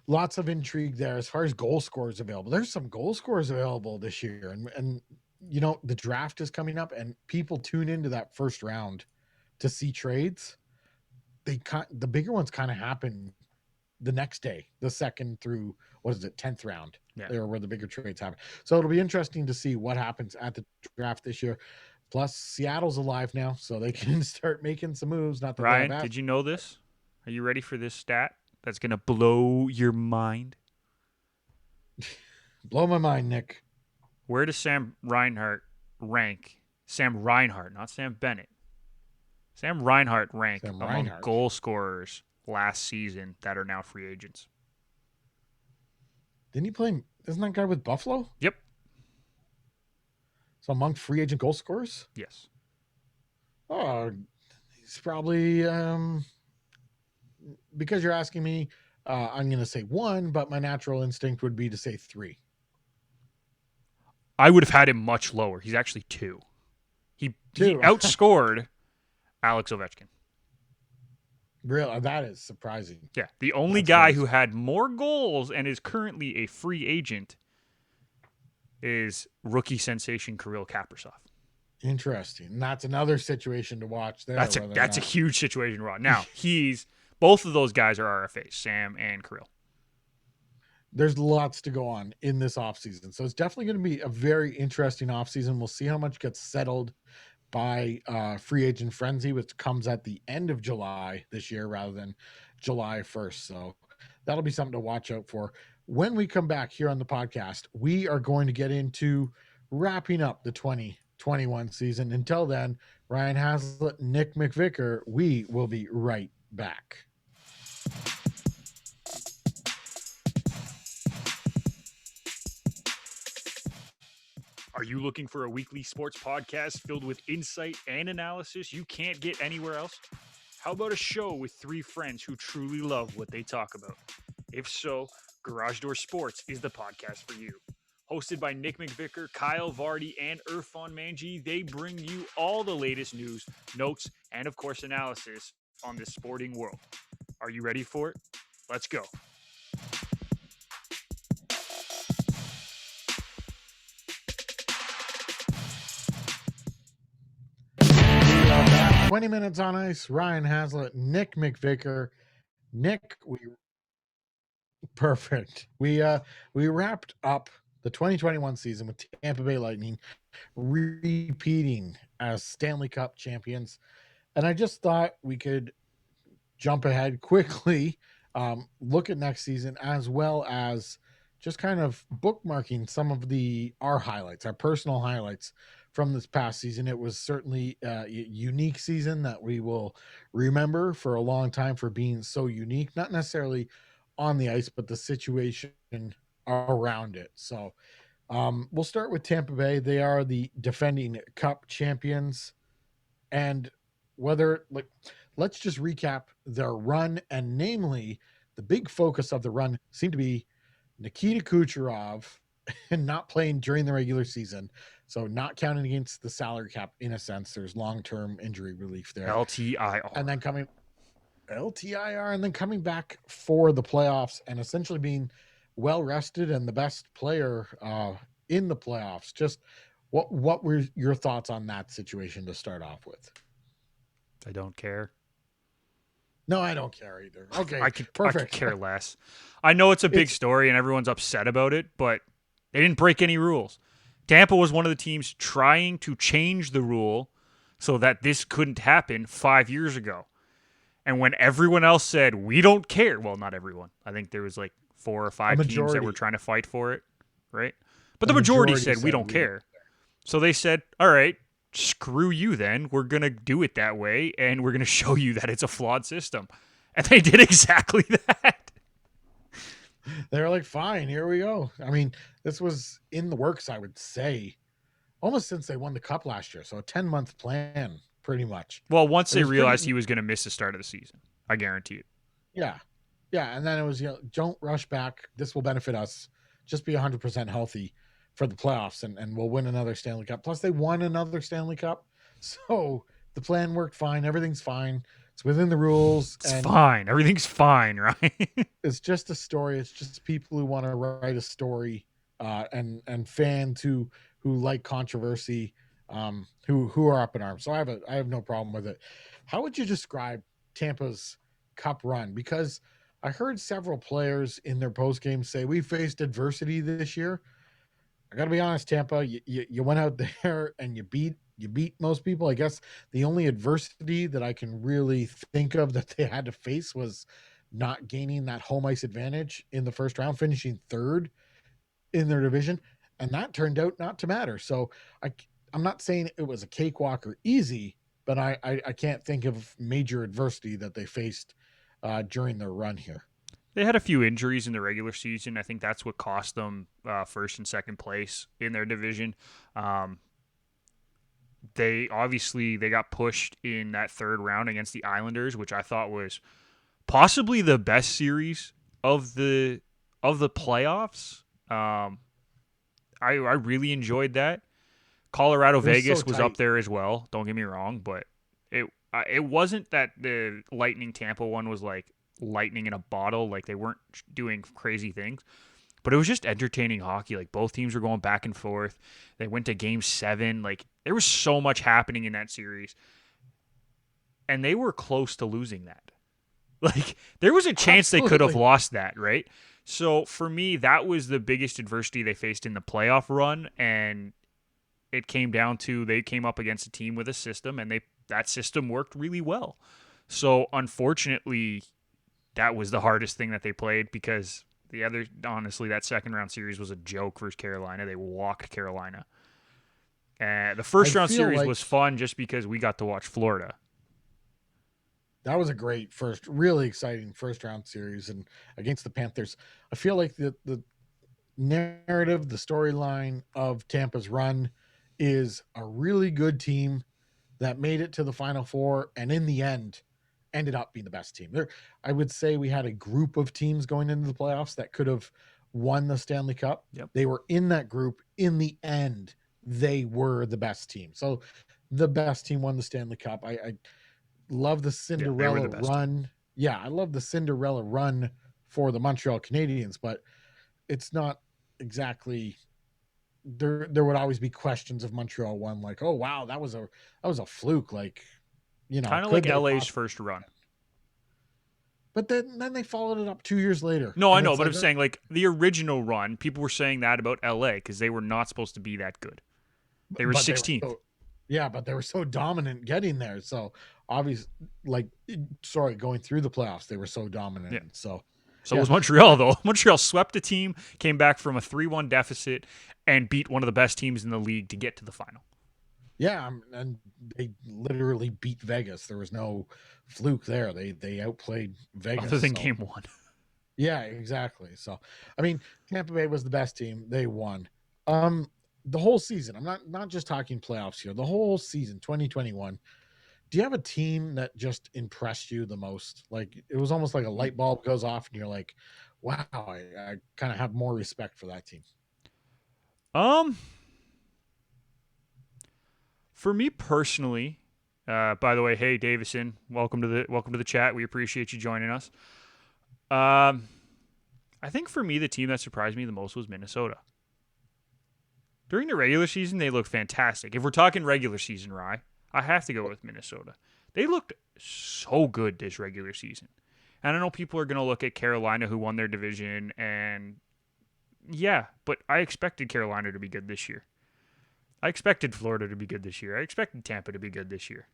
lots of intrigue there as far as goal scorers available. There's some goal scorers available this year, and the draft is coming up, and people tune into that first round to see trades. The bigger ones kind of happen the next day, the second through 10th round, Yeah. there where the bigger trades happen. So it'll be interesting to see what happens at the draft this year. Plus, Seattle's alive now, so they can start making some moves. Not that Ryan, did you know this? Are you ready for this stat that's going to blow your mind? blow my mind, Nick. Where does Sam Reinhart rank? Sam Reinhart, not Sam Bennett. Sam Reinhart rank among goal scorers last season that are now free agents. Didn't he play? Isn't that guy with Buffalo? Yep. So among free agent goal scorers? Yes. Oh, he's probably because you're asking me, I'm going to say 1, but my natural instinct would be to say 3. I would have had him much lower. He's actually 2. He 2. outscored Alex Ovechkin. Really, that is surprising. Yeah, the only That's guy crazy. who had more goals and is currently a free agent is rookie sensation Kirill Kaprizov. Interesting. And that's another situation to watch there. That's a huge situation, Rod. Now both of those guys are RFAs, Sam and Kirill. There's lots to go on in this offseason. So it's definitely going to be a very interesting offseason. We'll see how much gets settled by free agent frenzy, which comes at the end of July this year rather than July 1st. So that'll be something to watch out for. When we come back here on the podcast, we are going to get into wrapping up the 2021 season. Until then, Ryan Haslett, Nick McVicker, we will be right back. Are you looking for a weekly sports podcast filled with insight and analysis you can't get anywhere else? How about a show with 3 friends who truly love what they talk about? If so, Garage Door Sports is the podcast for you. Hosted by Nick McVicker, Kyle Vardy, and Irfan Manji, they bring you all the latest news, notes, and of course analysis on the sporting world. Are you ready for it? Let's go. 20 minutes on ice. Ryan Haslett, Nick McVicker. Nick, perfect. We wrapped up the 2021 season with Tampa Bay Lightning repeating as Stanley Cup champions, and I just thought we could jump ahead quickly, look at next season, as well as just kind of bookmarking some of our highlights, our personal highlights from this past season. It was certainly a unique season that we will remember for a long time for being so unique, not necessarily on the ice, but the situation around it. So we'll start with Tampa Bay. They are the defending Cup champions. And let's just recap their run. And namely, the big focus of the run seemed to be Nikita Kucherov and not playing during the regular season. So not counting against the salary cap in a sense. There's long-term injury relief there. LTIR. And then coming back for the playoffs and essentially being well rested and the best player in the playoffs. Just what were your thoughts on that situation to start off with? I don't care. No, I don't care either. Okay, I could care less. I know it's a big story and everyone's upset about it, but they didn't break any rules. Tampa was one of the teams trying to change the rule so that this couldn't happen 5 years ago. And when everyone else said, we don't care, well, not everyone. I think there was like 4 or 5 teams that were trying to fight for it, right? But the majority said, we don't care. So they said, all right, screw you then. We're going to do it that way, and we're going to show you that it's a flawed system. And they did exactly that. They were like, fine, here we go. I mean, this was in the works, I would say, almost since they won the Cup last year. So a 10-month plan, pretty much. Well, once they realized he was going to miss the start of the season, I guarantee it. Yeah. Yeah, and then it was, don't rush back. This will benefit us. Just be 100% healthy for the playoffs, and we'll win another Stanley Cup. Plus, they won another Stanley Cup. So the plan worked fine. Everything's fine. It's within the rules. It's fine. Everything's fine, right? It's just a story. It's just people who want to write a story, and fans who like controversy, who are up in arms. So I have no problem with it. How would you describe Tampa's Cup run? Because I heard several players in their post game say we faced adversity this year. I got to be honest, Tampa, you went out there and you beat most people. I guess the only adversity that I can really think of that they had to face was not gaining that home ice advantage in the first round, finishing third in their division. And that turned out not to matter. So I'm not saying it was a cakewalk or easy, but I can't think of major adversity that they faced during their run here. They had a few injuries in the regular season. I think that's what cost them first and second place in their division. Um, they got pushed in that third round against the Islanders, which I thought was possibly the best series of the playoffs. I really enjoyed that. Colorado It was so Vegas was up tight. there as well. Don't get me wrong, but it wasn't that the Lightning Tampa one was like lightning in a bottle. Like they weren't doing crazy things, but it was just entertaining hockey. Like both teams were going back and forth. They went to Game 7. Like there was so much happening in that series, and they were close to losing that. Like there was a chance they could have Absolutely. lost that, right? So for me, that was the biggest adversity they faced in the playoff run, and it came down to they came up against a team with a system, and that system worked really well. So unfortunately, that was the hardest thing that they played because the other, honestly, that second round series was a joke versus Carolina. They walked Carolina. The I first round feel series like was fun just because we got to watch Florida. that was a great first, really exciting first round series and against the Panthers. I feel like the narrative, the storyline of Tampa's run is a really good team that made it to the Final Four and in the end ended up being the best team. There, I would say we had a group of teams going into the playoffs that could have won the Stanley Cup. Yep. They were in that group. In the end, they were the best team. So the best team won the Stanley Cup. I love the Yeah, they were Cinderella the best team. run. Yeah, I love the Cinderella run for the Montreal Canadiens, but it's not exactly there would always be questions if Montreal won, like, oh wow, that was a fluke. Like, Kind of could like they LA's possibly? first run. But then they followed it up 2 years later, No, I and know, it's but I'm like, saying like the original run, people were saying that about LA because they were not supposed to be that good. They were but they were 16th. so, yeah, but they were so dominant getting there. So obvious, like, sorry, going through the playoffs, they were so Yeah. dominant. So So yeah, was Montreal, though. Montreal swept a team, came back from a 3-1 deficit, and beat one of the best teams in the league to get to the final. yeah, and they literally beat Vegas. There was no fluke there. They outplayed Vegas. Other than So game one. yeah, exactly. So, I mean, Tampa Bay was the best team. They won. Um, the whole season. I'm not just talking playoffs here. The whole season, 2021. Do you have a team that just impressed you the most? Like it was almost like a light bulb goes off, and you're like, "Wow, I kind of have more respect for that team." Um, for me personally, by the way, hey Davison, welcome to the chat. We appreciate you joining us. Um, I think for me the team that surprised me the most was Minnesota. During the regular season, they looked fantastic. If we're talking regular season, Rye, I have to go with Minnesota. They looked so good this regular season. And I know people are going to look at Carolina, who won their division, and yeah, but I expected Carolina to be good this year. I expected Florida to be good this year. I expected Tampa to be good this year.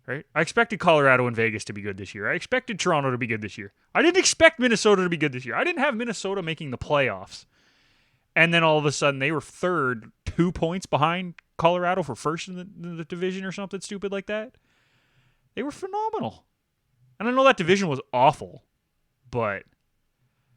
Right? I expected Colorado and Vegas to be good this year. I expected Toronto to be good this year. I didn't expect Minnesota to be good this year. I didn't have Minnesota making the playoffs. And then all of a sudden they were third, 2 points behind Colorado for first in the division or something stupid like that. They were phenomenal. And I know that division was awful, but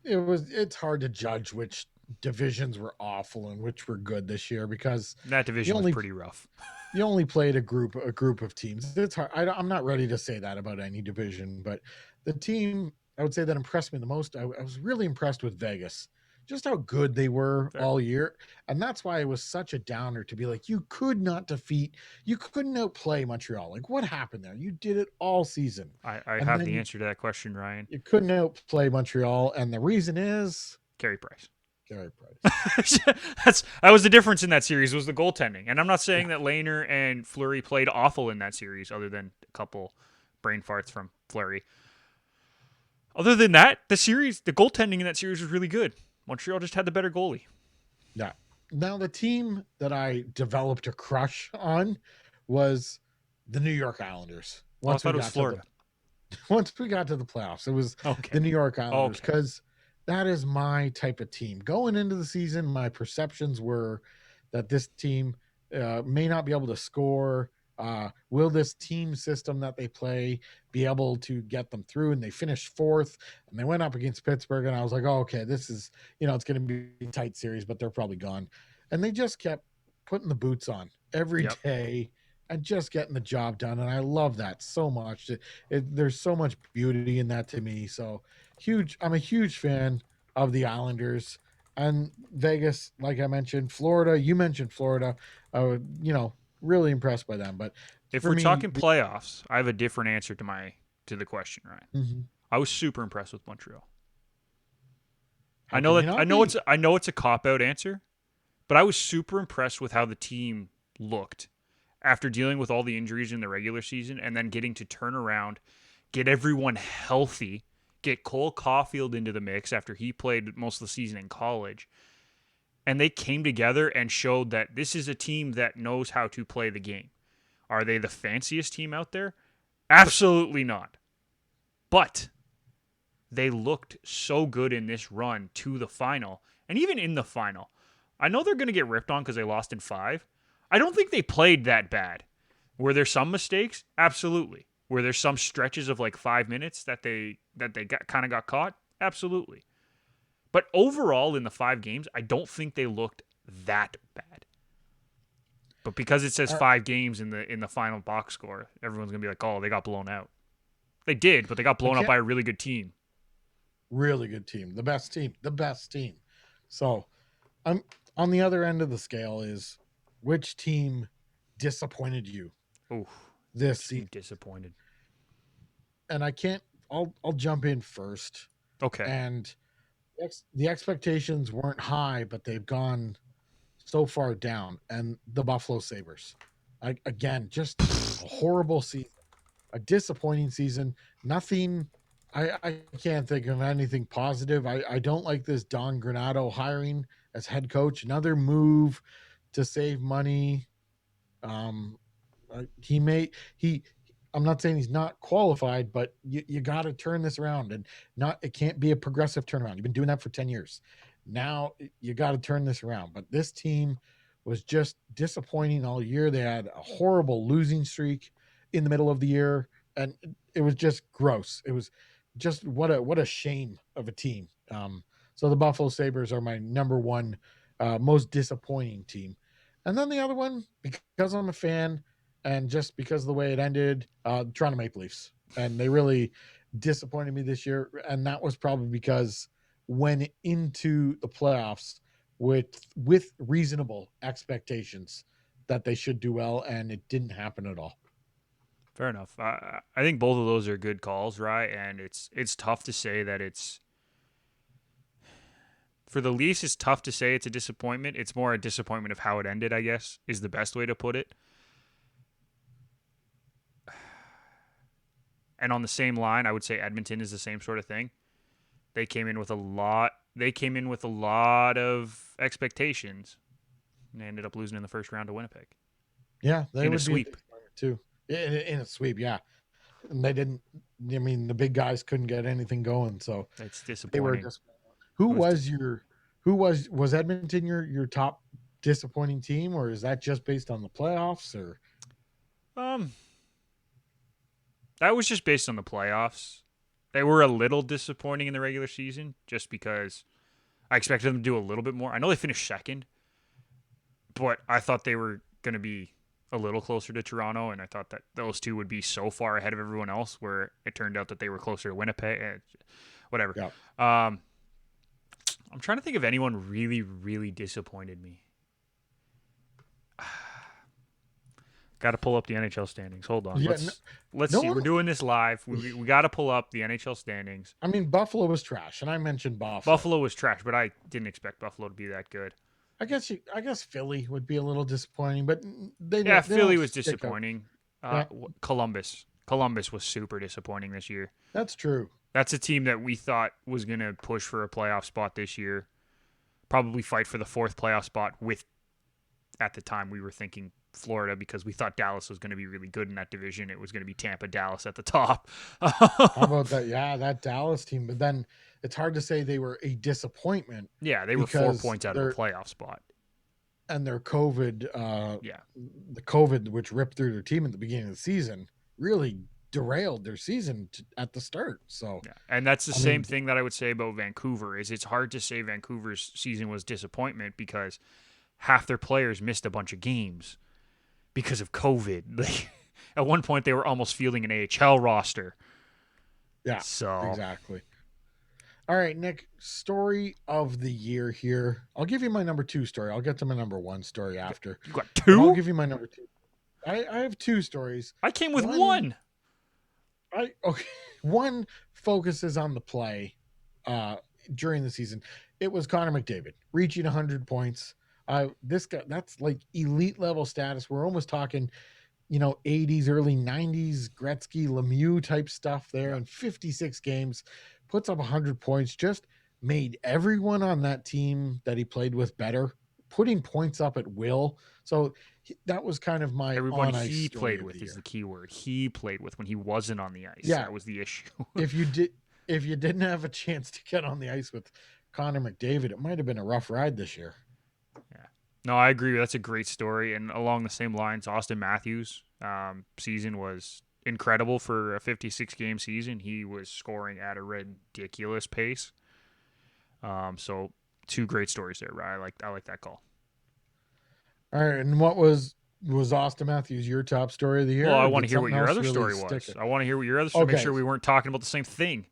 It's hard to judge which divisions were awful and which were good this year because that you division was only pretty rough. you only played a group of teams. It's hard. I'm not ready to say that about any division, but the team I would say that impressed me the most. I was really impressed with Vegas, just how good they were Fair. all year, and that's why it was such a downer to be like, you couldn't outplay Montreal. Like, what happened there? You did it all season, I and have then the you answer to that question, Ryan. you couldn't outplay Montreal, and the reason is Carey Price. Carey Price. That was the difference in that series was the goaltending. And I'm not Yeah, saying that Lehner and Fleury played awful in that series, other than a couple brain farts from Fleury. Other than that, the goaltending in that series was really good. Montreal just had the better goalie. yeah. Now the team that I developed a crush on was the New York Islanders. Oh, I thought it was Florida. Once we got to the playoffs, it was Okay. the New York Islanders Okay. because that is my type of team. Going into the season, my perceptions were that this team may not be able to score, Will this team system that they play be able to get them through? And they finished fourth, and they went up against Pittsburgh, and I was like, oh, okay, this is, it's going to be a tight series, but they're probably gone. And they just kept putting the boots on every Yep. day and just getting the job done. And I love that so much. There's so much beauty in that to me. So huge. I'm a huge fan of the Islanders and Vegas. Like I mentioned, Florida, you mentioned Florida, really impressed by them. But If for we're me, talking playoffs, I have a different answer to the question, Ryan. Mhm. I was super impressed with Montreal. How can you not be? I know it's a cop out answer, but I was super impressed with how the team looked after dealing with all the injuries in the regular season and then getting to turn around, get everyone healthy, get Cole Caulfield into the mix after he played most of the season in college. And they came together and showed that this is a team that knows how to play the game. Are they the fanciest team out there? Absolutely not. But they looked so good in this run to the final. And even in the final, I know they're going to get ripped on because they lost in 5. I don't think they played that bad. Were there some mistakes? Absolutely. Were there some stretches of like 5 minutes that they got caught? Absolutely. But overall in the 5 games, I don't think they looked that bad. But because it says Uh, 5 games in the final box score, everyone's going to be like, "Oh, they got blown out." They did, but they got I blown out can't. by a really good team. Really good team, the best team, the best team. So I'm on the other end of the scale is which team disappointed you Ooh, this which team season? disappointed? And I can't. I'll jump in first. Okay. And the expectations weren't high, but they've gone so far down. And the Buffalo Sabres, again, just a horrible season, a disappointing season. Nothing. I can't think of anything positive. I don't like this Don Granato hiring as head coach. Another move to save money. Um, he may he. I'm not saying he's not qualified, but you got to turn this around, and not it can't be a progressive turnaround. You've been doing that for 10 years. Now you got to turn this around. But this team was just disappointing all year. They had a horrible losing streak in the middle of the year, and it was just gross. It was just what a shame of a team. So the Buffalo Sabres are my number one most disappointing team. And then the other one, because I'm a fan and just because of the way it ended, Toronto Maple Leafs. And they really disappointed me this year. And that was probably because went into the playoffs with reasonable expectations that they should do well, and it didn't happen at all. Fair enough. I think both of those are good calls, right? And it's tough to say that it's for the Leafs. It's tough to say it's a disappointment. It's more a disappointment of how it ended, I guess, is the best way to put it. And on the same line, I would say Edmonton is the same sort of thing. They came in with a lot. They came in with a lot of expectations, and they ended up losing in the first round to Winnipeg Yeah, they in a would be a sweep. disappointment too. In a sweep, yeah. And they didn't. I mean, the big guys couldn't get anything going, so It's they were disappointing. just. Who It was was your? Who was Edmonton your top disappointing team, or is that just based on the playoffs? Or um that was just based on the playoffs. They were a little disappointing in the regular season, just because I expected them to do a little bit more. I know they finished second, but I thought they were going to be a little closer to Toronto, and I thought that those two would be so far ahead of everyone else, where it turned out that they were closer to Winnipeg. Whatever. yeah, Um, I'm trying to think if anyone really, really disappointed me. Got to pull up the NHL standings. Hold on. yeah. Let's No see. one. We're doing this live. We got to pull up the NHL standings. I mean, Buffalo was trash, and I mentioned Buffalo. Buffalo was trash, but I didn't expect Buffalo to be that good. I guess Philly would be a little disappointing, but Yeah, they Philly don't was stick out. disappointing. Yeah, Columbus was super disappointing this year. that's true. That's a team that we thought was going to push for a playoff spot this year. Probably fight for the 4th playoff spot with, at the time, we were thinking Florida because we thought Dallas was going to be really good in that division. It was going to be Tampa, Dallas at the top. How about that? Yeah, that Dallas team. But then it's hard to say they were a disappointment Yeah, they were 4 because points out of a they're playoff spot. and their COVID, Yeah. the COVID which ripped through their team at the beginning of the season, really derailed their season at the start. So, Yeah. And that's the I same mean, thing that I would say about Vancouver is it's hard to say Vancouver's season was disappointment because half their players missed a bunch of games because of COVID. Like at one point they were almost fielding an AHL roster. yeah, So exactly. All right, Nick, story of the year here. I'll give you my number two story. I'll get to my number one story after, you got but I'll two? give you my number two. I have two stories. I came with One, one. okay, one focuses on the play uh, during the season. It was Connor McDavid reaching 100 points. This guy, that's like elite level status. We're almost talking, 80s, early 90s Gretzky, Lemieux type stuff there Yeah. in 56 games, puts up 100 points, just made everyone on that team that he played with better, putting points up at will. So that was kind of my Everyone on ice he story played of the with is year. the key word. He played with when he wasn't on the ice. Yeah, That was the issue. if you did, if you didn't have a chance to get on the ice with Connor McDavid, it might have been a rough ride this year. Yeah. No, I agree. That's a great story. And along the same lines, Austin Matthews' season was incredible for a 56 game season. He was scoring at a ridiculous pace. So two great stories there. I like that call. All right, and what was Austin Matthews your top story of the Well, year, I or want to did hear what something your else other really story stick was. it? I want to hear what your other story. Make Okay, sure we weren't talking about the same thing.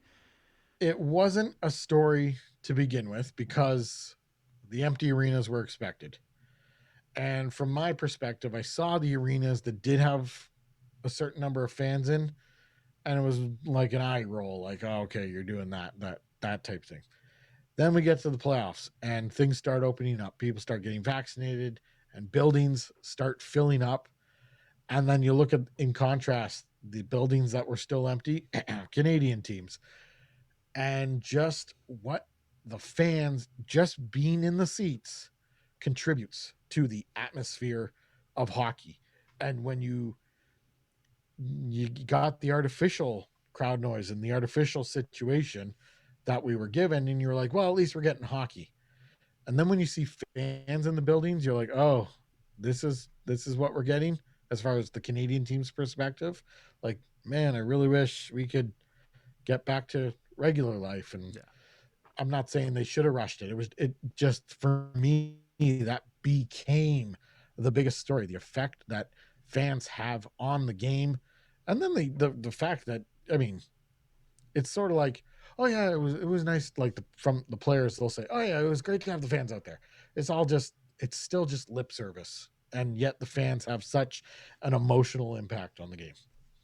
it wasn't a story to begin with because the empty arenas were expected. And from my perspective, I saw the arenas that did have a certain number of fans in, and it was like an eye roll, like, oh, okay, you're doing that type thing. Then we get to the playoffs and things start opening up. People start getting vaccinated and buildings start filling up. And then you look at, in contrast, the buildings that were still empty, Canadian teams, and just what the fans just being in the seats contributes to the atmosphere of hockey. And when you got the artificial crowd noise and the artificial situation that we were given, and you're like, well, at least we're getting hockey. And then when you see fans in the buildings, you're like, oh, this is what we're getting as far as the Canadian team's perspective. Like, man, I really wish we could get back to regular life. And Yeah. I'm not saying they should have rushed it. It just for me that became the biggest story, the effect that fans have on the game. And then the fact that, I mean, it's sort of like, oh yeah, it was nice. Like from the players, they'll say, oh yeah, it was great to have the fans out there. It's still just lip service, and yet the fans have such an emotional impact on the game.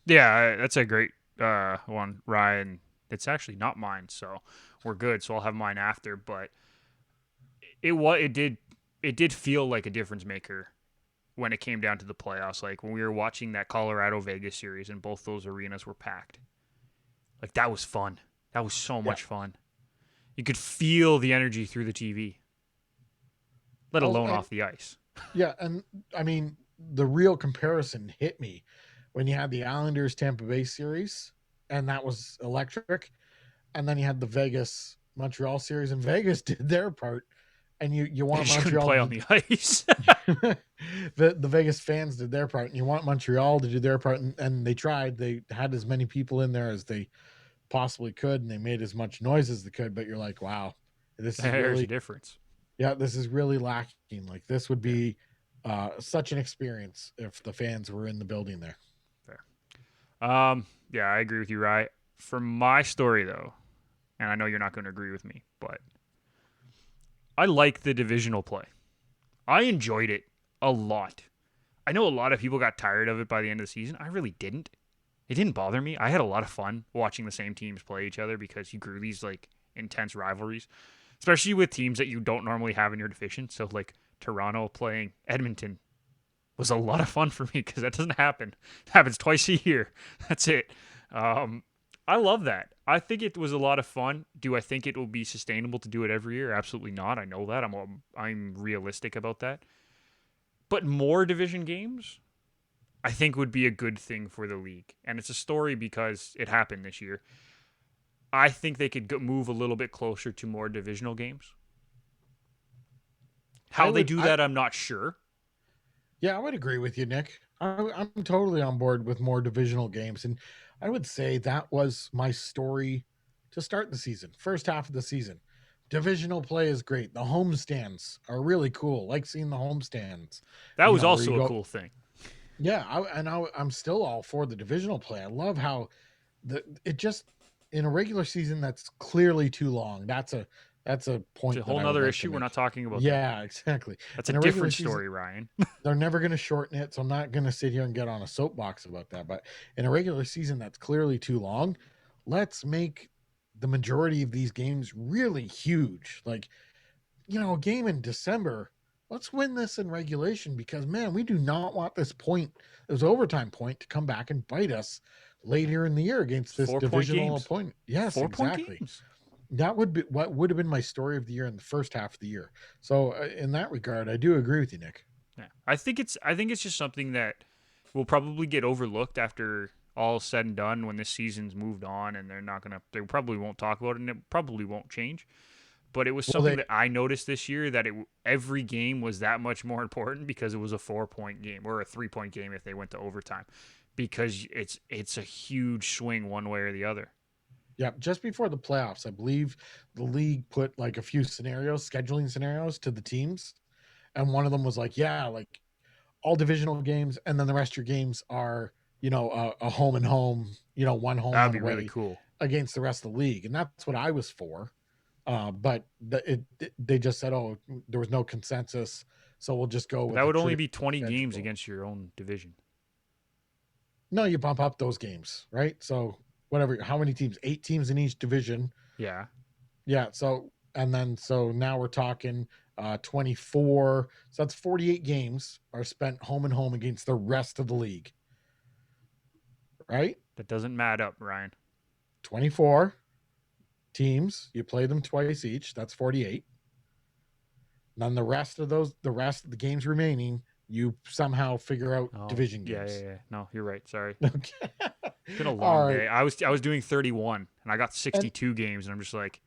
Yeah, that's a great one, Ryan. It's actually not mine, so we're good. So I'll have mine after. But it did feel like a difference maker when it came down to the playoffs. Like when we were watching that Colorado Vegas series and both those arenas were packed. Like that was fun. That was so Yeah. much fun. You could feel the energy through the TV, let Also, alone off the ice. yeah, and I mean the real comparison hit me when you had the Islanders Tampa Bay series, and that was electric, and then you had the Vegas Montreal series, and Vegas did their part, and you They want just couldn't Montreal play on to the ice. the Vegas fans did their part, and you want Montreal to do their part, and they tried. They had as many people in there as they possibly could, and they made as much noise as they could. But you're like, wow, this is There's a really, difference. yeah, this is really lacking. Like this would Yeah, be such an experience if the fans were in the building there. fair. Yeah, I agree with you, right? For my story though, and I know you're not going to agree with me, but I like the divisional play. I enjoyed it a lot. I know a lot of people got tired of it by the end of the season. I really didn't. It didn't bother me. I had a lot of fun watching the same teams play each other because you grew these like intense rivalries, especially with teams that you don't normally have in your division. So like Toronto playing Edmonton was a lot of fun for me because that doesn't happen. It happens twice a year. That's it. Um, I love that. I think it was a lot of fun. Do I think it will be sustainable to do it every year? Absolutely not. I know that. I'm realistic about that. But more division games, I think would be a good thing for the league. And it's a story because it happened this year. I think they could move a little bit closer to more divisional games. How they do that, I'm not sure. Yeah, I would agree with you, Nick. I'm totally on board with more divisional games. And I would say that was my story to start the season, first half of the season. Divisional play is great. The homestands are really cool. Like seeing the homestands. That was Where you also a go. cool thing. Yeah, I'm still all for the divisional play. I love how it just in a regular season that's clearly too long. That's a point It's a that whole I would nother like issue. to We're make. not talking about that. Yeah, exactly. That's In a a regular different season, story, Ryan. they're never going to shorten it, so I'm not going to sit here and get on a soapbox about that. But in a regular season that's clearly too long, let's make the majority of these games really huge. Like, a game in December, let's win this in regulation because, man, we do not want this overtime point to come back and bite us later in the year against this 4-point divisional games. opponent. Yes, 4-point exactly. games. That would be what would have been my story of the year in the first half of the year. So in that regard, I do agree with you, Nick. Yeah. I think it's just something that will probably get overlooked after all said and done when this season's moved on, and they probably won't talk about it, and it probably won't change. But it was something that I noticed this year that every game was that much more important because it was a 4-point game or a 3-point game if they went to overtime, because it's a huge swing one way or the other. Yeah, just before the playoffs, I believe the league put like a few scheduling scenarios to the teams, and one of them was like, yeah, like all divisional games, and then the rest of your games are a home and home, one home, That'd one be away really cool against the rest of the league, and that's what I was for. But they just said, oh, there was no consensus, so we'll just go with that would only be 20 schedule. games against your own division. No, you bump up those games, right? So whatever, how many teams? 8 teams in each division. Yeah. So now we're talking 24. So that's 48 games are spent home and home against the rest of the league, right? That doesn't add up, Ryan. 24 teams, you play them twice each, that's 48. Then the rest of the games remaining, you somehow figure out division games. Yeah. No, you're right. Sorry. Okay. It's been a long day. I was doing 31 and I got 62 games, and I'm just like,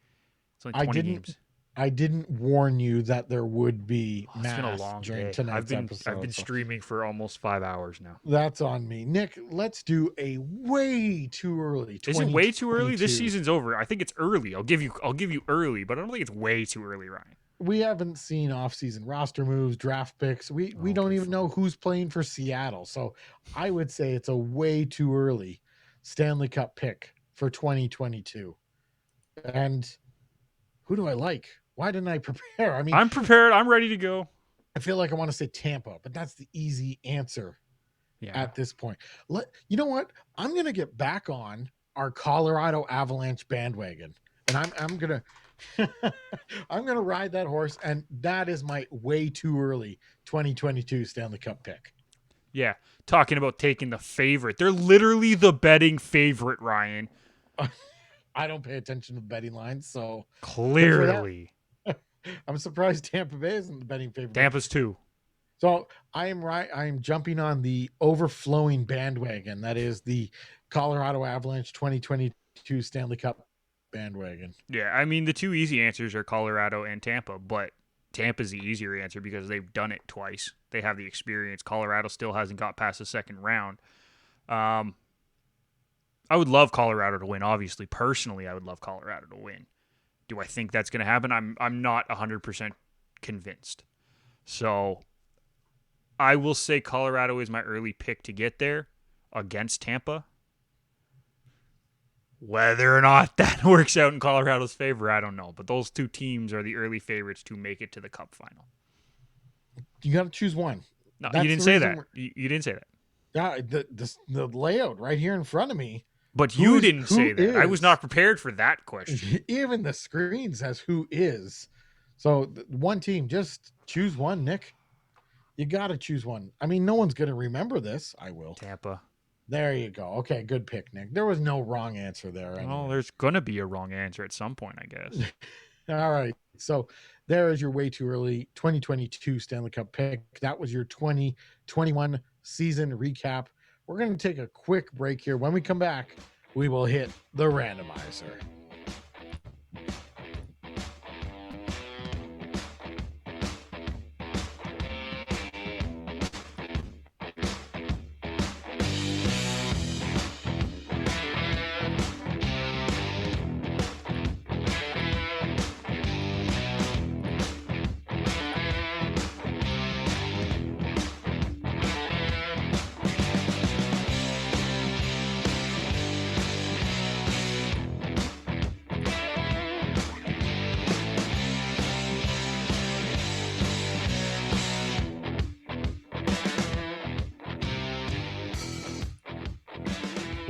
it's only 20 games. I didn't warn you that there would be mass. It's been a long day. I've been streaming for almost 5 hours now. That's on me. Nick, let's do a way too early. Is it way too early? This season's over. I think it's early. I'll give you early, but I don't think it's way too early, Ryan. We haven't seen off-season roster moves, draft picks. We don't even know who's playing for Seattle. So I would say it's a way too early Stanley Cup pick for 2022. And who do I like? Why didn't I prepare? I mean, I'm prepared. I'm ready to go. I feel like I want to say Tampa, but that's the easy answer at this point. You know what? I'm going to get back on our Colorado Avalanche bandwagon, and I'm going to ride that horse, and that is my way too early 2022 Stanley Cup pick. Yeah, talking about taking the favorite. They're literally the betting favorite, Ryan. I don't pay attention to the betting lines, so clearly. I'm surprised Tampa Bay isn't the betting favorite. Tampa's 2. So I am jumping on the overflowing bandwagon. That is the Colorado Avalanche 2022 Stanley Cup bandwagon. Yeah, I mean, the two easy answers are Colorado and Tampa, but Tampa's the easier answer because they've done it twice. They have the experience. Colorado still hasn't got past the second round. I would love Colorado to win, obviously. Personally, I would love Colorado to win. Do I think that's going to happen? I'm not 100% convinced. So I will say Colorado is my early pick to get there against Tampa. Whether or not that works out in Colorado's favor, I don't know. But those two teams are the early favorites to make it to the Cup final. You got to choose one. No, you didn't say that. You didn't say that. Yeah, the layout right here in front of me. But you didn't say that. I was not prepared for that question. Even the screen says who is. So one team, just choose one, Nick. You got to choose one. I mean, no one's going to remember this. I will. Tampa. There you go. Okay, good pick, Nick. There was no wrong answer there. Anyway. Well, there's going to be a wrong answer at some point, I guess. All right. So there is your way too early 2022 Stanley Cup pick. That was your 2021 season recap. We're going to take a quick break here. When we come back, we will hit the randomizer.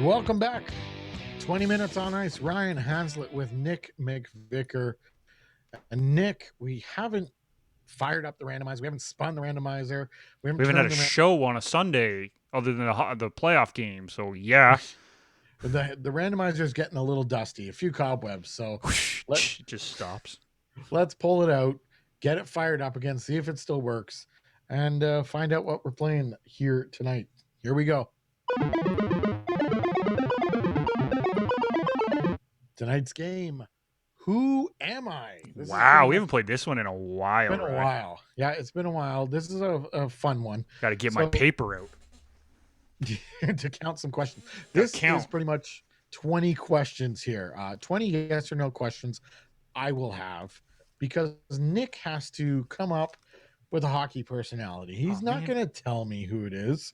Welcome back. 20 minutes on ice. Ryan Hanslet with Nick McVicker. And Nick, we haven't fired up the randomizer. We haven't spun the randomizer. We haven't had a show on a Sunday other than the playoff game. So, yeah. The randomizer is getting a little dusty, a few cobwebs. So it just stops. Let's pull it out, get it fired up again, see if it still works, and find out what we're playing here tonight. Here we go. Tonight's game. Who am I? Wow, we haven't played this one in a while. It's been a while. Yeah, it's been a while. This is a fun one. Got to get my paper out. To count some questions. This is pretty much 20 questions here. 20 yes or no questions I will have because Nick has to come up with a hockey personality. He's not going to tell me who it is.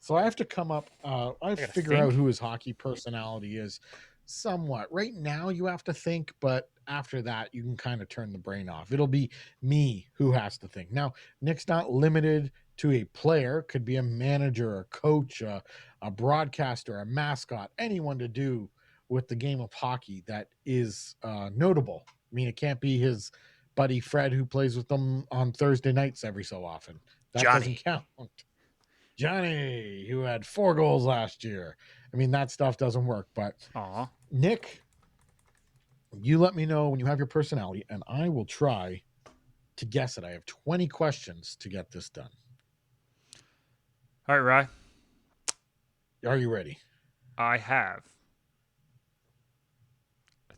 So I have to come up, I have to figure out who his hockey personality is somewhat. Right now you have to think, but after that you can kind of turn the brain off. It'll be me who has to think. Now, Nick's not limited to a player, could be a manager, a coach, a broadcaster, a mascot, anyone to do with the game of hockey that is notable. I mean, it can't be his buddy Fred who plays with them on Thursday nights every so often. That doesn't count. Johnny, who had 4 goals last year. I mean, that stuff doesn't work. But Nick, you let me know when you have your personality, and I will try to guess it. I have 20 questions to get this done. All right, Rye. Are you ready? I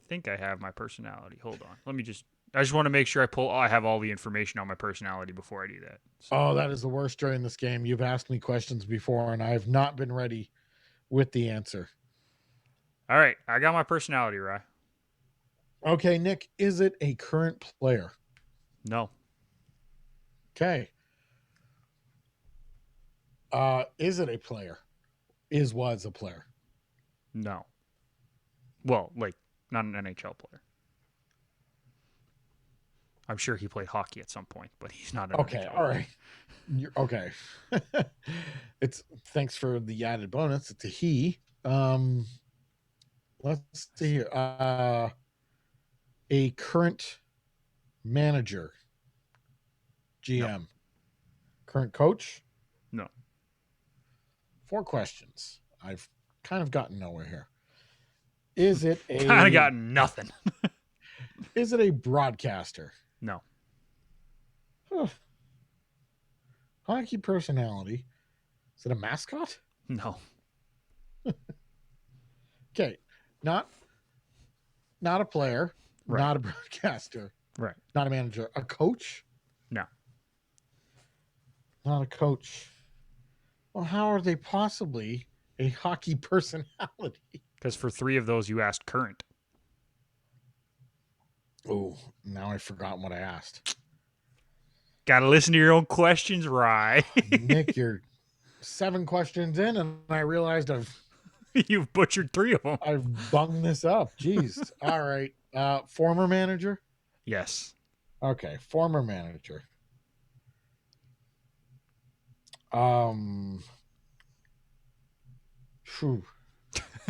think I have my personality. Hold on. I just want to make sure I have all the information on my personality before I do that. So. Oh, that is the worst during this game. You've asked me questions before, and I have not been ready with the answer. All right. I got my personality, Rye. Okay, Nick, is it a current player? No. Okay. Is it a player? Was a player? No. Well, not an NHL player. I'm sure he played hockey at some point, but he's not an NHL player. All right. Okay. Thanks for the added bonus. It's a he. Let's see here. A current manager, GM, no. Current coach? No. 4 questions. I've kind of gotten nowhere here. Is it a... kind of got nothing. Is it a broadcaster? No. Hockey personality. Is it a mascot? No. Okay. Not a player. Right. Not a broadcaster. Right. Not a manager. A coach? No. Not a coach. Well, how are they possibly a hockey personality? Because for 3 of those, you asked current. Oh, now I've forgotten what I asked. Got to listen to your own questions, Rye. Nick, you're 7 questions in, and I realized you've butchered 3 of them. I've bunged this up. Jeez. All right. Former manager? Yes. Okay. Former manager.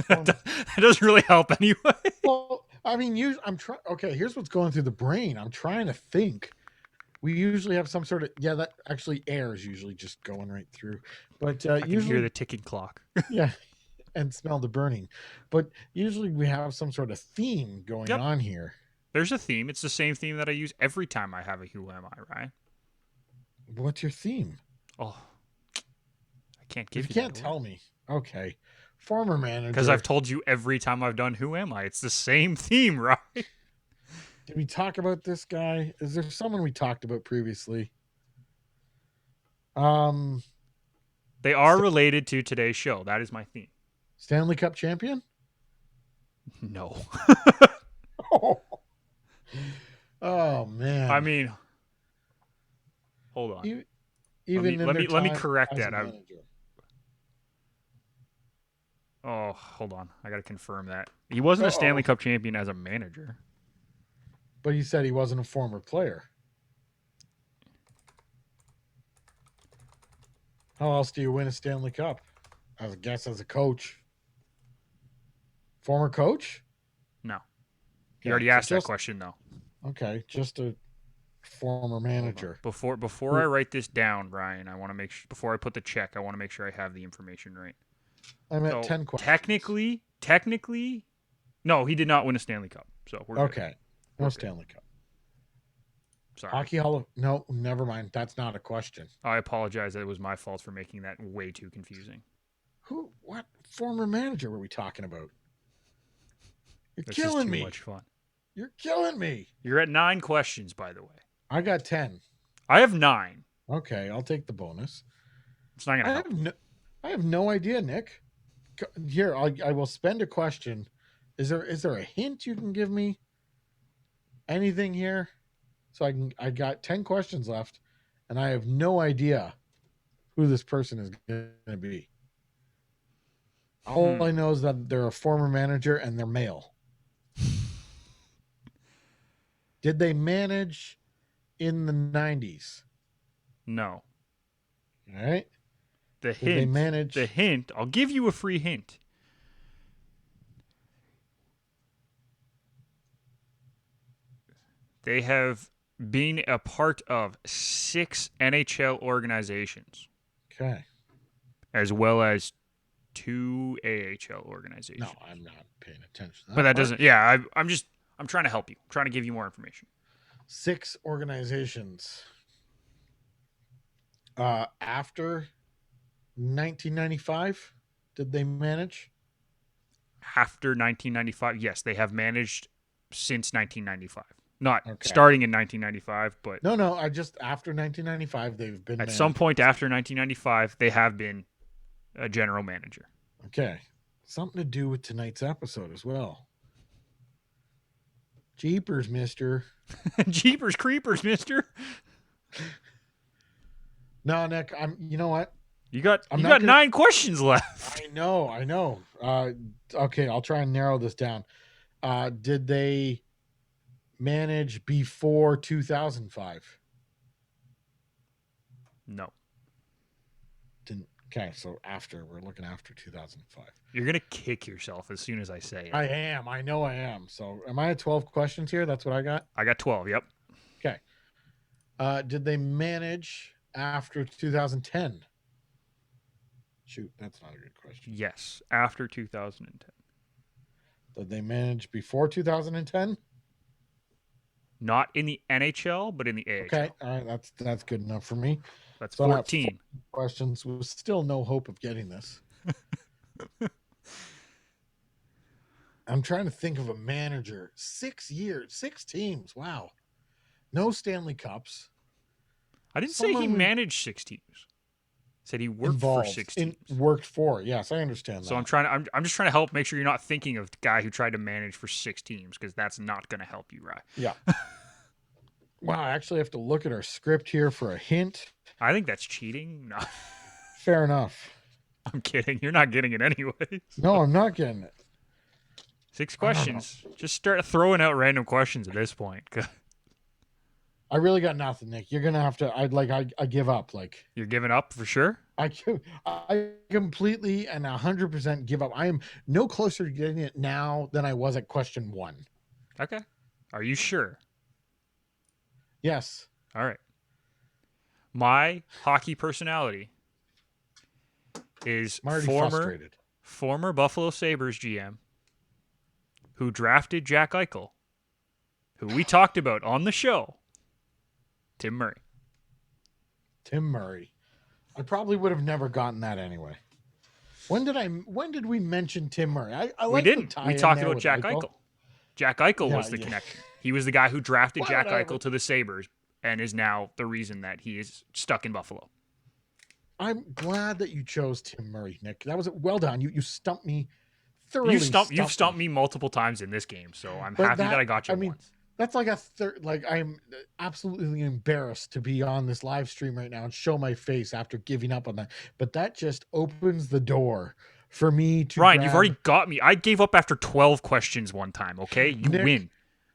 That doesn't really help anyway. Well, I mean, I'm trying. Okay, here's what's going through the brain. I'm trying to think. We usually have some sort of that actually air is usually just going right through. But I can usually hear the ticking clock. Yeah, and smell the burning. But usually we have some sort of theme going on here. There's a theme. It's the same theme that I use every time I have a Who Am I, right? What's your theme? Oh, I can't give you. You can't tell me. Okay. Former manager. Because I've told you every time I've done Who Am I? It's the same theme, right? Did we talk about this guy? Is there someone we talked about previously? They are related to today's show. That is my theme. Stanley Cup champion? No. Oh man. I mean, hold on. Let me correct that. Oh, hold on. I got to confirm that. He wasn't a Stanley Cup champion as a manager. But he said he wasn't a former player. How else do you win a Stanley Cup? I guess as a coach. Former coach? No. Okay, You already so asked that just- question, though. Okay, just a former manager. Before I write this down, Ryan, I want to make sure, before I put the check, I want to make sure I have the information right. I'm at So 10 questions. technically, no, he did not win a Stanley Cup. So we're good. Okay. No Stanley Cup. Sorry. Hockey Hall of... No, never mind. That's not a question. I apologize. It was my fault for making that way too confusing. What former manager were we talking about? You're This killing is too me. much fun. You're killing me. You're at 9 questions, by the way. I got 10. I have 9. Okay, I'll take the bonus. It's not gonna help. I have no idea, Nick. Here, I will spend a question. Is there a hint you can give me? Anything here? So I got 10 questions left, and I have no idea who this person is going to be. All I know is that they're a former manager and they're male. Did they manage in the 90s? No. All right. The Did they manage? The hint. I'll give you a free hint. They have been a part of 6 NHL organizations. Okay. As well as 2 AHL organizations. No, I'm not paying attention to that. But that doesn't. Yeah, I'm trying to help you. I'm trying to give you more information. 6 organizations. After 1995, did they manage? After 1995, yes, they have managed since 1995. Not Okay. starting in 1995, but No. I just after 1995, they've been at some point after 1995, they have been a general manager. Okay, something to do with tonight's episode as well. Jeepers, mister. Jeepers creepers, mister. No, Nick, you know what? You got 9 questions left. I know. Okay, I'll try and narrow this down. Did they manage before 2005? No. Didn't. Okay, so we're looking after 2005. You're going to kick yourself as soon as I say it. I am. I know I am. So am I at 12 questions here? That's what I got? I got 12, yep. Okay. Did they manage after 2010? Shoot, that's not a good question. Yes, after 2010. Did they manage before 2010? Not in the NHL, but in the AHL. Okay, all right, that's good enough for me. That's So 14. Questions with still no hope of getting this. I'm trying to think of a manager. 6 years, 6 teams. Wow. No Stanley Cups. I didn't say he managed 6 teams. I said he worked for 6 teams. Worked for. Yes, I understand that. So I'm just trying to help make sure you're not thinking of the guy who tried to manage for 6 teams, because that's not going to help you, right? Yeah. Wow, I actually have to look at our script here for a hint. I think that's cheating. No. Fair enough. I'm kidding. You're not getting it anyway. No, I'm not getting it. 6 questions. Just start throwing out random questions at this point. I really got nothing, Nick. You're gonna have to. I give up. Like, you're giving up for sure. I completely and 100% give up. I am no closer to getting it now than I was at question 1. Okay. Are you sure? Yes. All right. My hockey personality is former Buffalo Sabres GM who drafted Jack Eichel, who we talked about on the show, Tim Murray. Tim Murray. I probably would have never gotten that anyway. When did we mention Tim Murray? We didn't. We talked about Jack Eichel. Jack Eichel was the connection. He was the guy who drafted Jack Eichel to the Sabres and is now the reason that he is stuck in Buffalo. I'm glad that you chose Tim Murray, Nick. That was well done. You stumped me thoroughly. You've stumped me multiple times in this game, so I'm happy that I got you once. That's like a third. Like, I'm absolutely embarrassed to be on this live stream right now and show my face after giving up on that. But that just opens the door for me to. Ryan, you've already got me. I gave up after 12 questions one time. Okay, you win.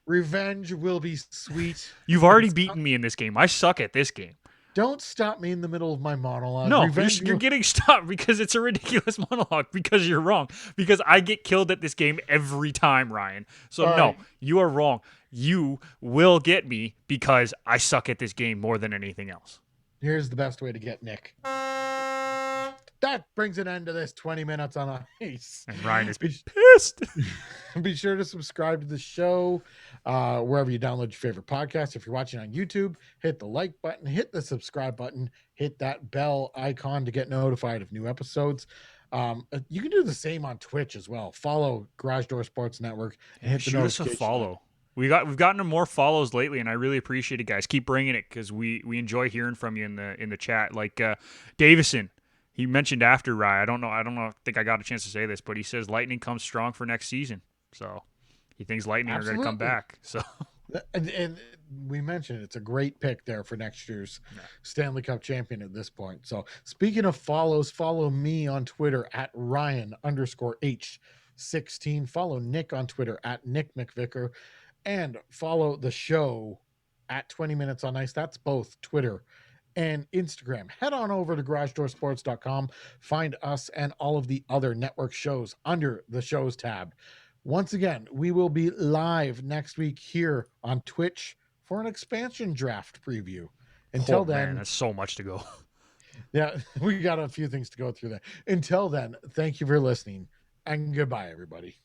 Revenge will be sweet. You've already beaten me in this game. I suck at this game. Don't stop me in the middle of my monologue. No, Revenge you're getting stopped because it's a ridiculous monologue because you're wrong. Because I get killed at this game every time, Ryan. So, All no, right. you are wrong. You will get me because I suck at this game more than anything else. Here's the best way to get Nick. That brings an end to this 20 minutes on ice. And Ryan is Be, pissed. be sure to subscribe to the show wherever you download your favorite podcast. If you're watching on YouTube, hit the like button, hit the subscribe button, hit that bell icon to get notified of new episodes. You can do the same on Twitch as well. Follow Garage Door Sports Network and hit the Shoot us a notification follow. We've gotten more follows lately, and I really appreciate it, guys. Keep bringing it because we enjoy hearing from you in the chat. Like Davison, he mentioned after Rye. I don't know. I think I got a chance to say this, but he says Lightning comes strong for next season. So he thinks Lightning are going to come back. So and we mentioned it's a great pick there for next year's Stanley Cup champion at this point. So speaking of follows, follow me on Twitter at Ryan_H16. Follow Nick on Twitter at Nick McVicker. And follow the show at 20 Minutes on Ice. That's both Twitter and Instagram. Head on over to garagedoorsports.com. Find us and all of the other network shows under the shows tab. Once again, we will be live next week here on Twitch for an expansion draft preview. Until then, man, that's so much to go. Yeah, we got a few things to go through there. Until then, thank you for listening and goodbye, everybody.